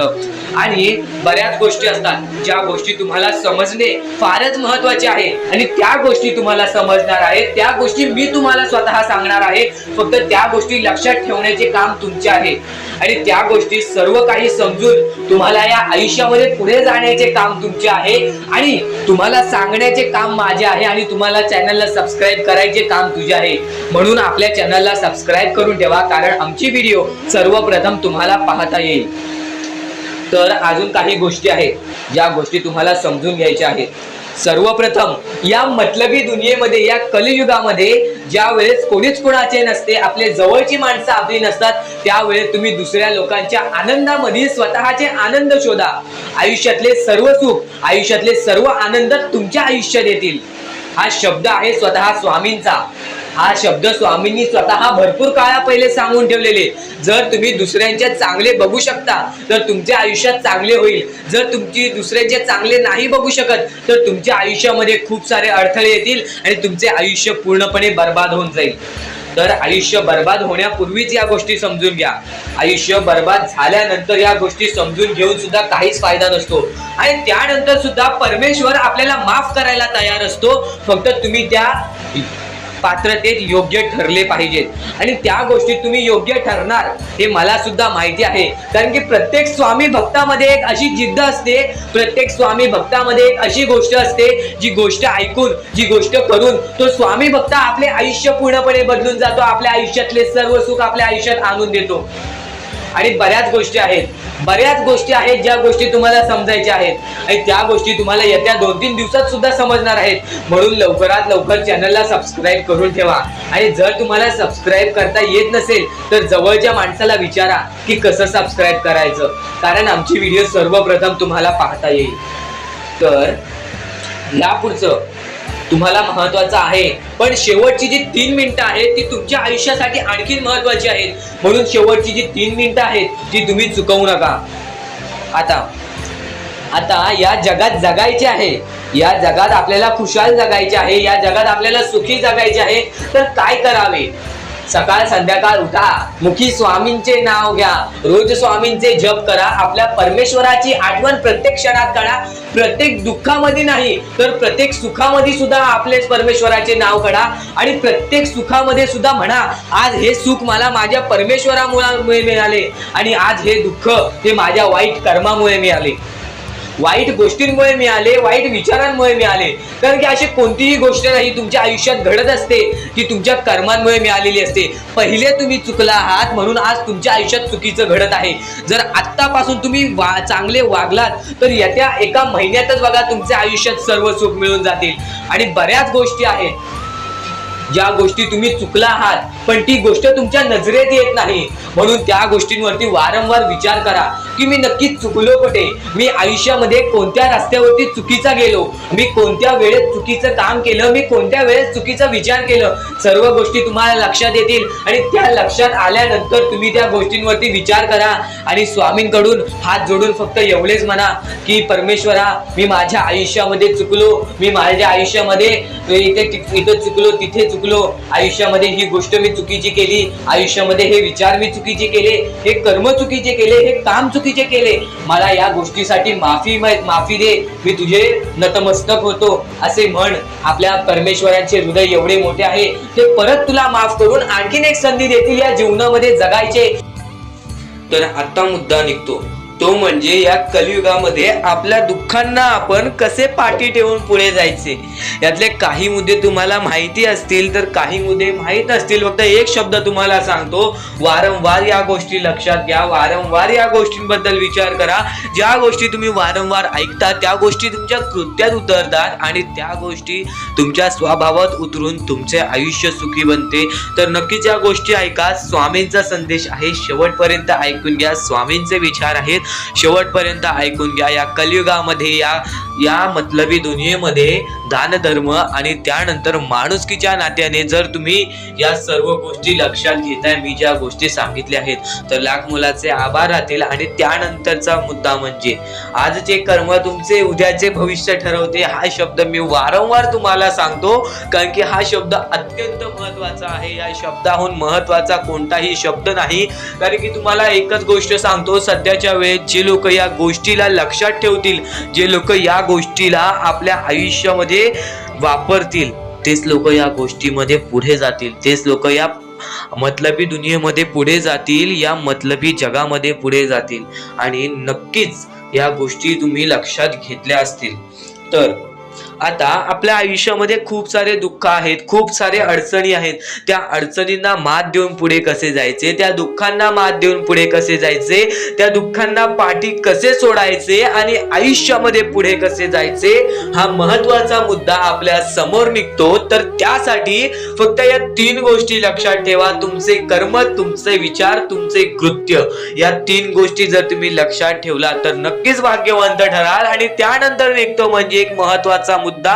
A: आणि बऱ्याच गोष्टी असतात ज्या गोष्टी तुम्हाला समजणे फारच महत्वाचे आहे आणि त्या गोष्टी तुम्हाला समजणार आहेत, त्या गोष्टी मी तुम्हाला स्वतः सांगणार आहे. फक्त त्या गोष्टी लक्षात ठेवण्याचे काम तुमचे आहे आणि त्या गोष्टी सर्व काही समजून तुम्हाला या आयुष्यामध्ये पुढे जाण्याचे काम तुमचे आहे आणि तुम्हाला सांगण्याचे काम माझे आहे आणि तुम्हाला चॅनलला सबस्क्राईब करायचे काम तुझे आहे. म्हणून आपल्या चॅनलला सबस्क्राईब करून ठेवा, कारण आमची व्हिडिओ सर्वप्रथम तुम्हाला पाहता येईल. तर अजून काही गोष्टी आहेत ज्या गोष्टी तुम्हाला समजून घ्यायच्या आहेत. सर्वप्रथम या मतलबी दुनियेमध्ये, या कलियुगामध्ये ज्या वेळेस कोणीच कोणाचे नसते, आपले जवळची माणसं आपली नसतात, त्यावेळेस तुम्ही दुसऱ्या लोकांच्या आनंदामध्ये स्वतःचे आनंद शोधा. आयुष्यातले सर्व सुख, आयुष्यातले सर्व आनंद तुमच्या आयुष्यात येतील. हा शब्द आहे स्वतः स्वामींचा. हा शब्द स्वामींनी स्वतः भरपूर काळा पहिले सांगून ठेवलेले. जर तुम्ही दुसऱ्यांचे चांगले बघू शकता तर तुमच्या आयुष्यात चांगले होईल. जर तुमची दुसऱ्यांचे चांगले नाही बघू शकत तर तुमच्या आयुष्यामध्ये खूप सारे अडथळे येतील आणि तुमचे आयुष्य पूर्णपणे बर्बाद होऊन जाईल. तर आयुष्य बर्बाद होण्यापूर्वीच या गोष्टी समजून घ्या. आयुष्य बर्बाद झाल्यानंतर या गोष्टी समजून घेऊन सुद्धा काहीच फायदा नसतो. आणि त्यानंतर सुद्धा परमेश्वर आपल्याला माफ करायला तयार असतो. फक्त तुम्ही त्या पात्रतेत योग्य ठरले पाहिजेत. आणि त्या गोष्टीत तुम्ही योग्य ठरणार हे मला सुद्धा माहिती आहे. कारण की प्रत्येक स्वामी भक्तामध्ये एक अशी जिद्द असते, प्रत्येक स्वामी भक्तामध्ये एक अशी गोष्ट असते, जी गोष्ट ऐकून, जी गोष्ट करून तो स्वामी भक्त आपले आयुष्य पूर्णपणे बदलून जातो. आपल्या आयुष्यातले सर्व सुख आपल्या आयुष्यात आणून देतो. आणि बऱ्याच गोष्टी आहेत ज्या गोष्टी तुम्हाला समजायच्या आहेत आणि त्या गोष्टी तुम्हाला येत्या 2-3 दिवसात सुद्धा समजणार आहेत. म्हणून लवकरात लवकर चॅनलला सबस्क्राईब करून ठेवा. आणि जर तुम्हाला सबस्क्राईब करता येत नसेल तर जवळच्या माणसाला विचारा की कसं सबस्क्राईब करायचं, कारण आमची व्हिडिओ सर्वप्रथम तुम्हाला पाहता येईल. तर यापुढचं तुम्हाला महत्वाचं आहे, पण शेवटची जी 3 मिनिटं आहेत ती तुमच्या आयुष्यासाठी आणखी महत्वाची आहेत. म्हणून शेवटची जी 3 मिनिटं आहेत ती तुम्ही चुकवू नका. आता या जगात जगायचे आहे, या जगात आपल्याला खुशाल जगायचे आहे, या जगात आपल्याला सुखी जगायचे आहे. तर काय करावे? सकाळ संध्याकाळ उठा, मुखी स्वामींचे नाव घ्या, रोज स्वामींचे जप करा. आपल्या परमेश्वराची आठवण प्रत्येक क्षणात काढा. प्रत्येक दुःखामध्ये नाही तर प्रत्येक सुखामध्ये सुद्धा आपले परमेश्वराचे नाव काढा. आणि प्रत्येक सुखामध्ये सुद्धा म्हणा, आज हे सुख मला माझ्या परमेश्वरामुळे मिळाले आणि आज हे दुःख ते माझ्या वाईट कर्मामुळे मिळाले, वाईट गोष्टींमुळे मिळाले, वाईट विचारांमुळे मिळाले. कारण की अशी कोणतीही गोष्ट नाही तुमच्या आयुष्यात घडत असते की तुमच्या कर्मांमुळे मिळालेली असते. पहिले तुम्ही चुकला आहात म्हणून आज तुमच्या आयुष्यात चुकीचं घडत आहे. जर आत्तापासून तुम्ही चांगले वागलात तर येत्या 1 महिन्यातच बघा तुमच्या आयुष्यात सर्व सुख मिळून जातील. आणि बऱ्याच गोष्टी आहेत ज्या गोष्टी तुम्ही चुकला आहात पण ती गोष्ट तुमच्या नजरेत येत नाही. म्हणून त्या गोष्टींवरती वारंवार विचार करा की मी नक्की चुकलो कुठे, मी आयुष्यामध्ये कोणत्या रस्त्यावरती चुकीचा गेलो, मी कोणत्या वेळेत चुकीचं काम केलं, मी कोणत्या वेळेत चुकीचा विचार केलं. सर्व गोष्टी तुम्हाला लक्षात येतील आणि त्या लक्षात आल्यानंतर तुम्ही त्या गोष्टींवरती विचार करा आणि स्वामींकडून हात जोडून फक्त एवढेच म्हणा की परमेश्वरा, मी माझ्या आयुष्यामध्ये चुकलो, मी माझ्या आयुष्यामध्ये इथं चुकलो, तिथे चुकलो, आयुष्यामध्ये ही गोष्ट मी चुकीची केली, आयुष्यामध्ये हे विचार मी चुकीचे केले, हे कर्म चुकीचे केले, हे काम चुकीचे केले, मला या गोष्टीसाठी माफी दे, मी तुझे नतमस्तक होतो असे म्हण. आपल्या परमेश्वराचे हृदय एवढे मोठे आहे, ते परत तुला माफ करून आणखीन एक संधी देतील या जीवनामध्ये जगायचे. तर आता मुद्दा निघतो तो म्हणजे या कलियुगामध्ये आपल्या दुःखांना आपण कसे पाठी ठेवून पुढे जायचे. यातले काही मुद्दे तुम्हाला माहिती असतील तर काही मुद्दे माहीत असतील. फक्त एक शब्द तुम्हाला सांगतो, वारंवार या गोष्टी लक्षात घ्या, वारंवार या गोष्टींबद्दल विचार करा. ज्या गोष्टी तुम्ही वारंवार ऐकता त्या गोष्टी तुमच्या कृत्यात उतरतात आणि त्या गोष्टी तुमच्या स्वभावात उतरून तुमचे आयुष्य सुखी बनते. तर नक्कीच या गोष्टी ऐका. स्वामींचा संदेश आहे, शेवटपर्यंत ऐकून घ्या. स्वामींचे विचार आहेत, शेवटपर्यंत ऐकून घ्या. या कलियुगामध्ये या मतलबी दुनियेमध्ये दान धर्म आणि त्यानंतर माणुसकीच्या नात्याने जर तुम्ही या सर्व गोष्टी लक्षात घेताय, मी ज्या गोष्टी सांगितल्या आहेत, तर लाख मुलाचे आभार राहतील. आणि त्यानंतरचा मुद्दा म्हणजे आजचे कर्म तुमचे उद्याचे भविष्य ठरवते. हा शब्द मी वारंवार तुम्हाला सांगतो कारण की हा शब्द अत्यंत महत्वाचा आहे. या शब्दाहून महत्वाचा कोणताही शब्द नाही. कारण की तुम्हाला एकच गोष्ट सांगतो, सध्याच्या वेळेत जे लोक या गोष्टीला लक्षात ठेवतील, जे लोक या गोष्टीला आपल्या आयुष्यामध्ये वापरतील, तेच लोक या गोष्टीमध्ये पुढे जातील, तेच लोक या मतलबी दुनियेमध्ये पुढे जातील, या मतलबी जगामध्ये पुढे जातील. आणि नक्कीच या गोष्टी तुम्ही लक्षात घेतल्या असतील तर आता आपल्या आयुष्यामध्ये खूप सारे दुःख आहेत, खूप सारे अडचणी आहेत. त्या अडचणींना मात देऊन पुढे कसे जायचे, त्या दुःखांना मात देऊन पुढे कसे जायचे, त्या दुःखांना पाठी कसे सोडायचे आणि आयुष्यामध्ये पुढे कसे जायचे, हा महत्वाचा मुद्दा आपल्या समोर निघतो. तर त्यासाठी फक्त या 3 गोष्टी लक्षात ठेवा. तुमचे कर्म, तुमचे विचार, तुमचे कृत्य, या 3 गोष्टी जर तुम्ही लक्षात ठेवला तर नक्कीच भाग्यवंत ठराल. आणि त्यानंतर निघतो म्हणजे एक महत्वाचा मुद्दा,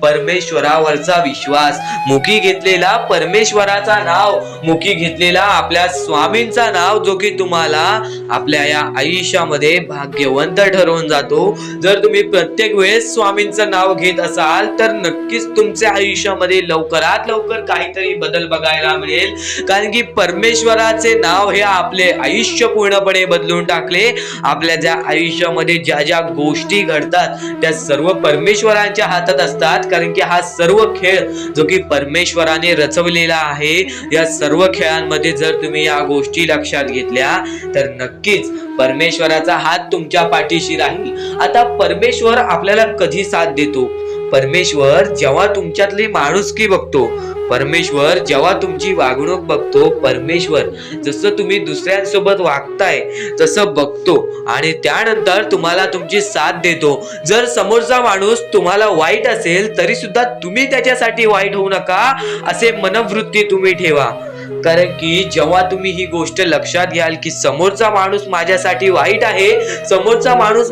A: परमेश्वरावरचा विश्वास. मुखी घेतलेला परमेश्वराचा नाव, मुखी घेतलेला आपल्या स्वामींचा नाव, जो की तुम्हाला आपल्या या आयुष्यामध्ये भाग्यवंत ठरवून जातो. जर तुम्ही प्रत्येक वेळेस स्वामींचं नाव घेत असाल तर नक्कीच तुमच्या आयुष्यामध्ये लवकरात लवकर काहीतरी बदल बघायला मिळेल. कारण की परमेश्वराचे नाव हे आपले आयुष्य पूर्णपणे बदलून टाकले. आपल्या ज्या आयुष्यामध्ये ज्या ज्या गोष्टी घडतात त्या सर्व परमेश्वरांच्या हातात असतात. कारण की हा सर्व खेळ जो की परमेश्वराने रचवलेला आहे, या सर्व खेळांमध्ये जर तुम्ही या गोष्टी लक्षात घेतल्या तर नक्कीच परमेश्वराचा हात तुमच्या पाठीशी राहील. आता परमेश्वर आपल्याला कधी साथ देतो? परमेश्वर जेव्हा तुमच्यातली माणुसकी बघतो, परमेश्वर जेव्हा तुमची वागणूक बघतो, परमेश्वर जसं तुम्ही दुसऱ्यांसोबत वागताय तसं बघतो आणि त्यानंतर तुम्हाला तुमची साथ देतो. जर समोरचा माणूस तुम्हाला वाईट असेल तरी सुद्धा तुम्ही त्याच्यासाठी वाईट होऊ नका, असे मनोवृत्ती तुम्ही ठेवा. कारण की जेव्हा तुम्ही ही गोष्ट लक्षात घ्याल की समोरचा माणूस माझ्यासाठी वाईट आहे, समोरचा माणूस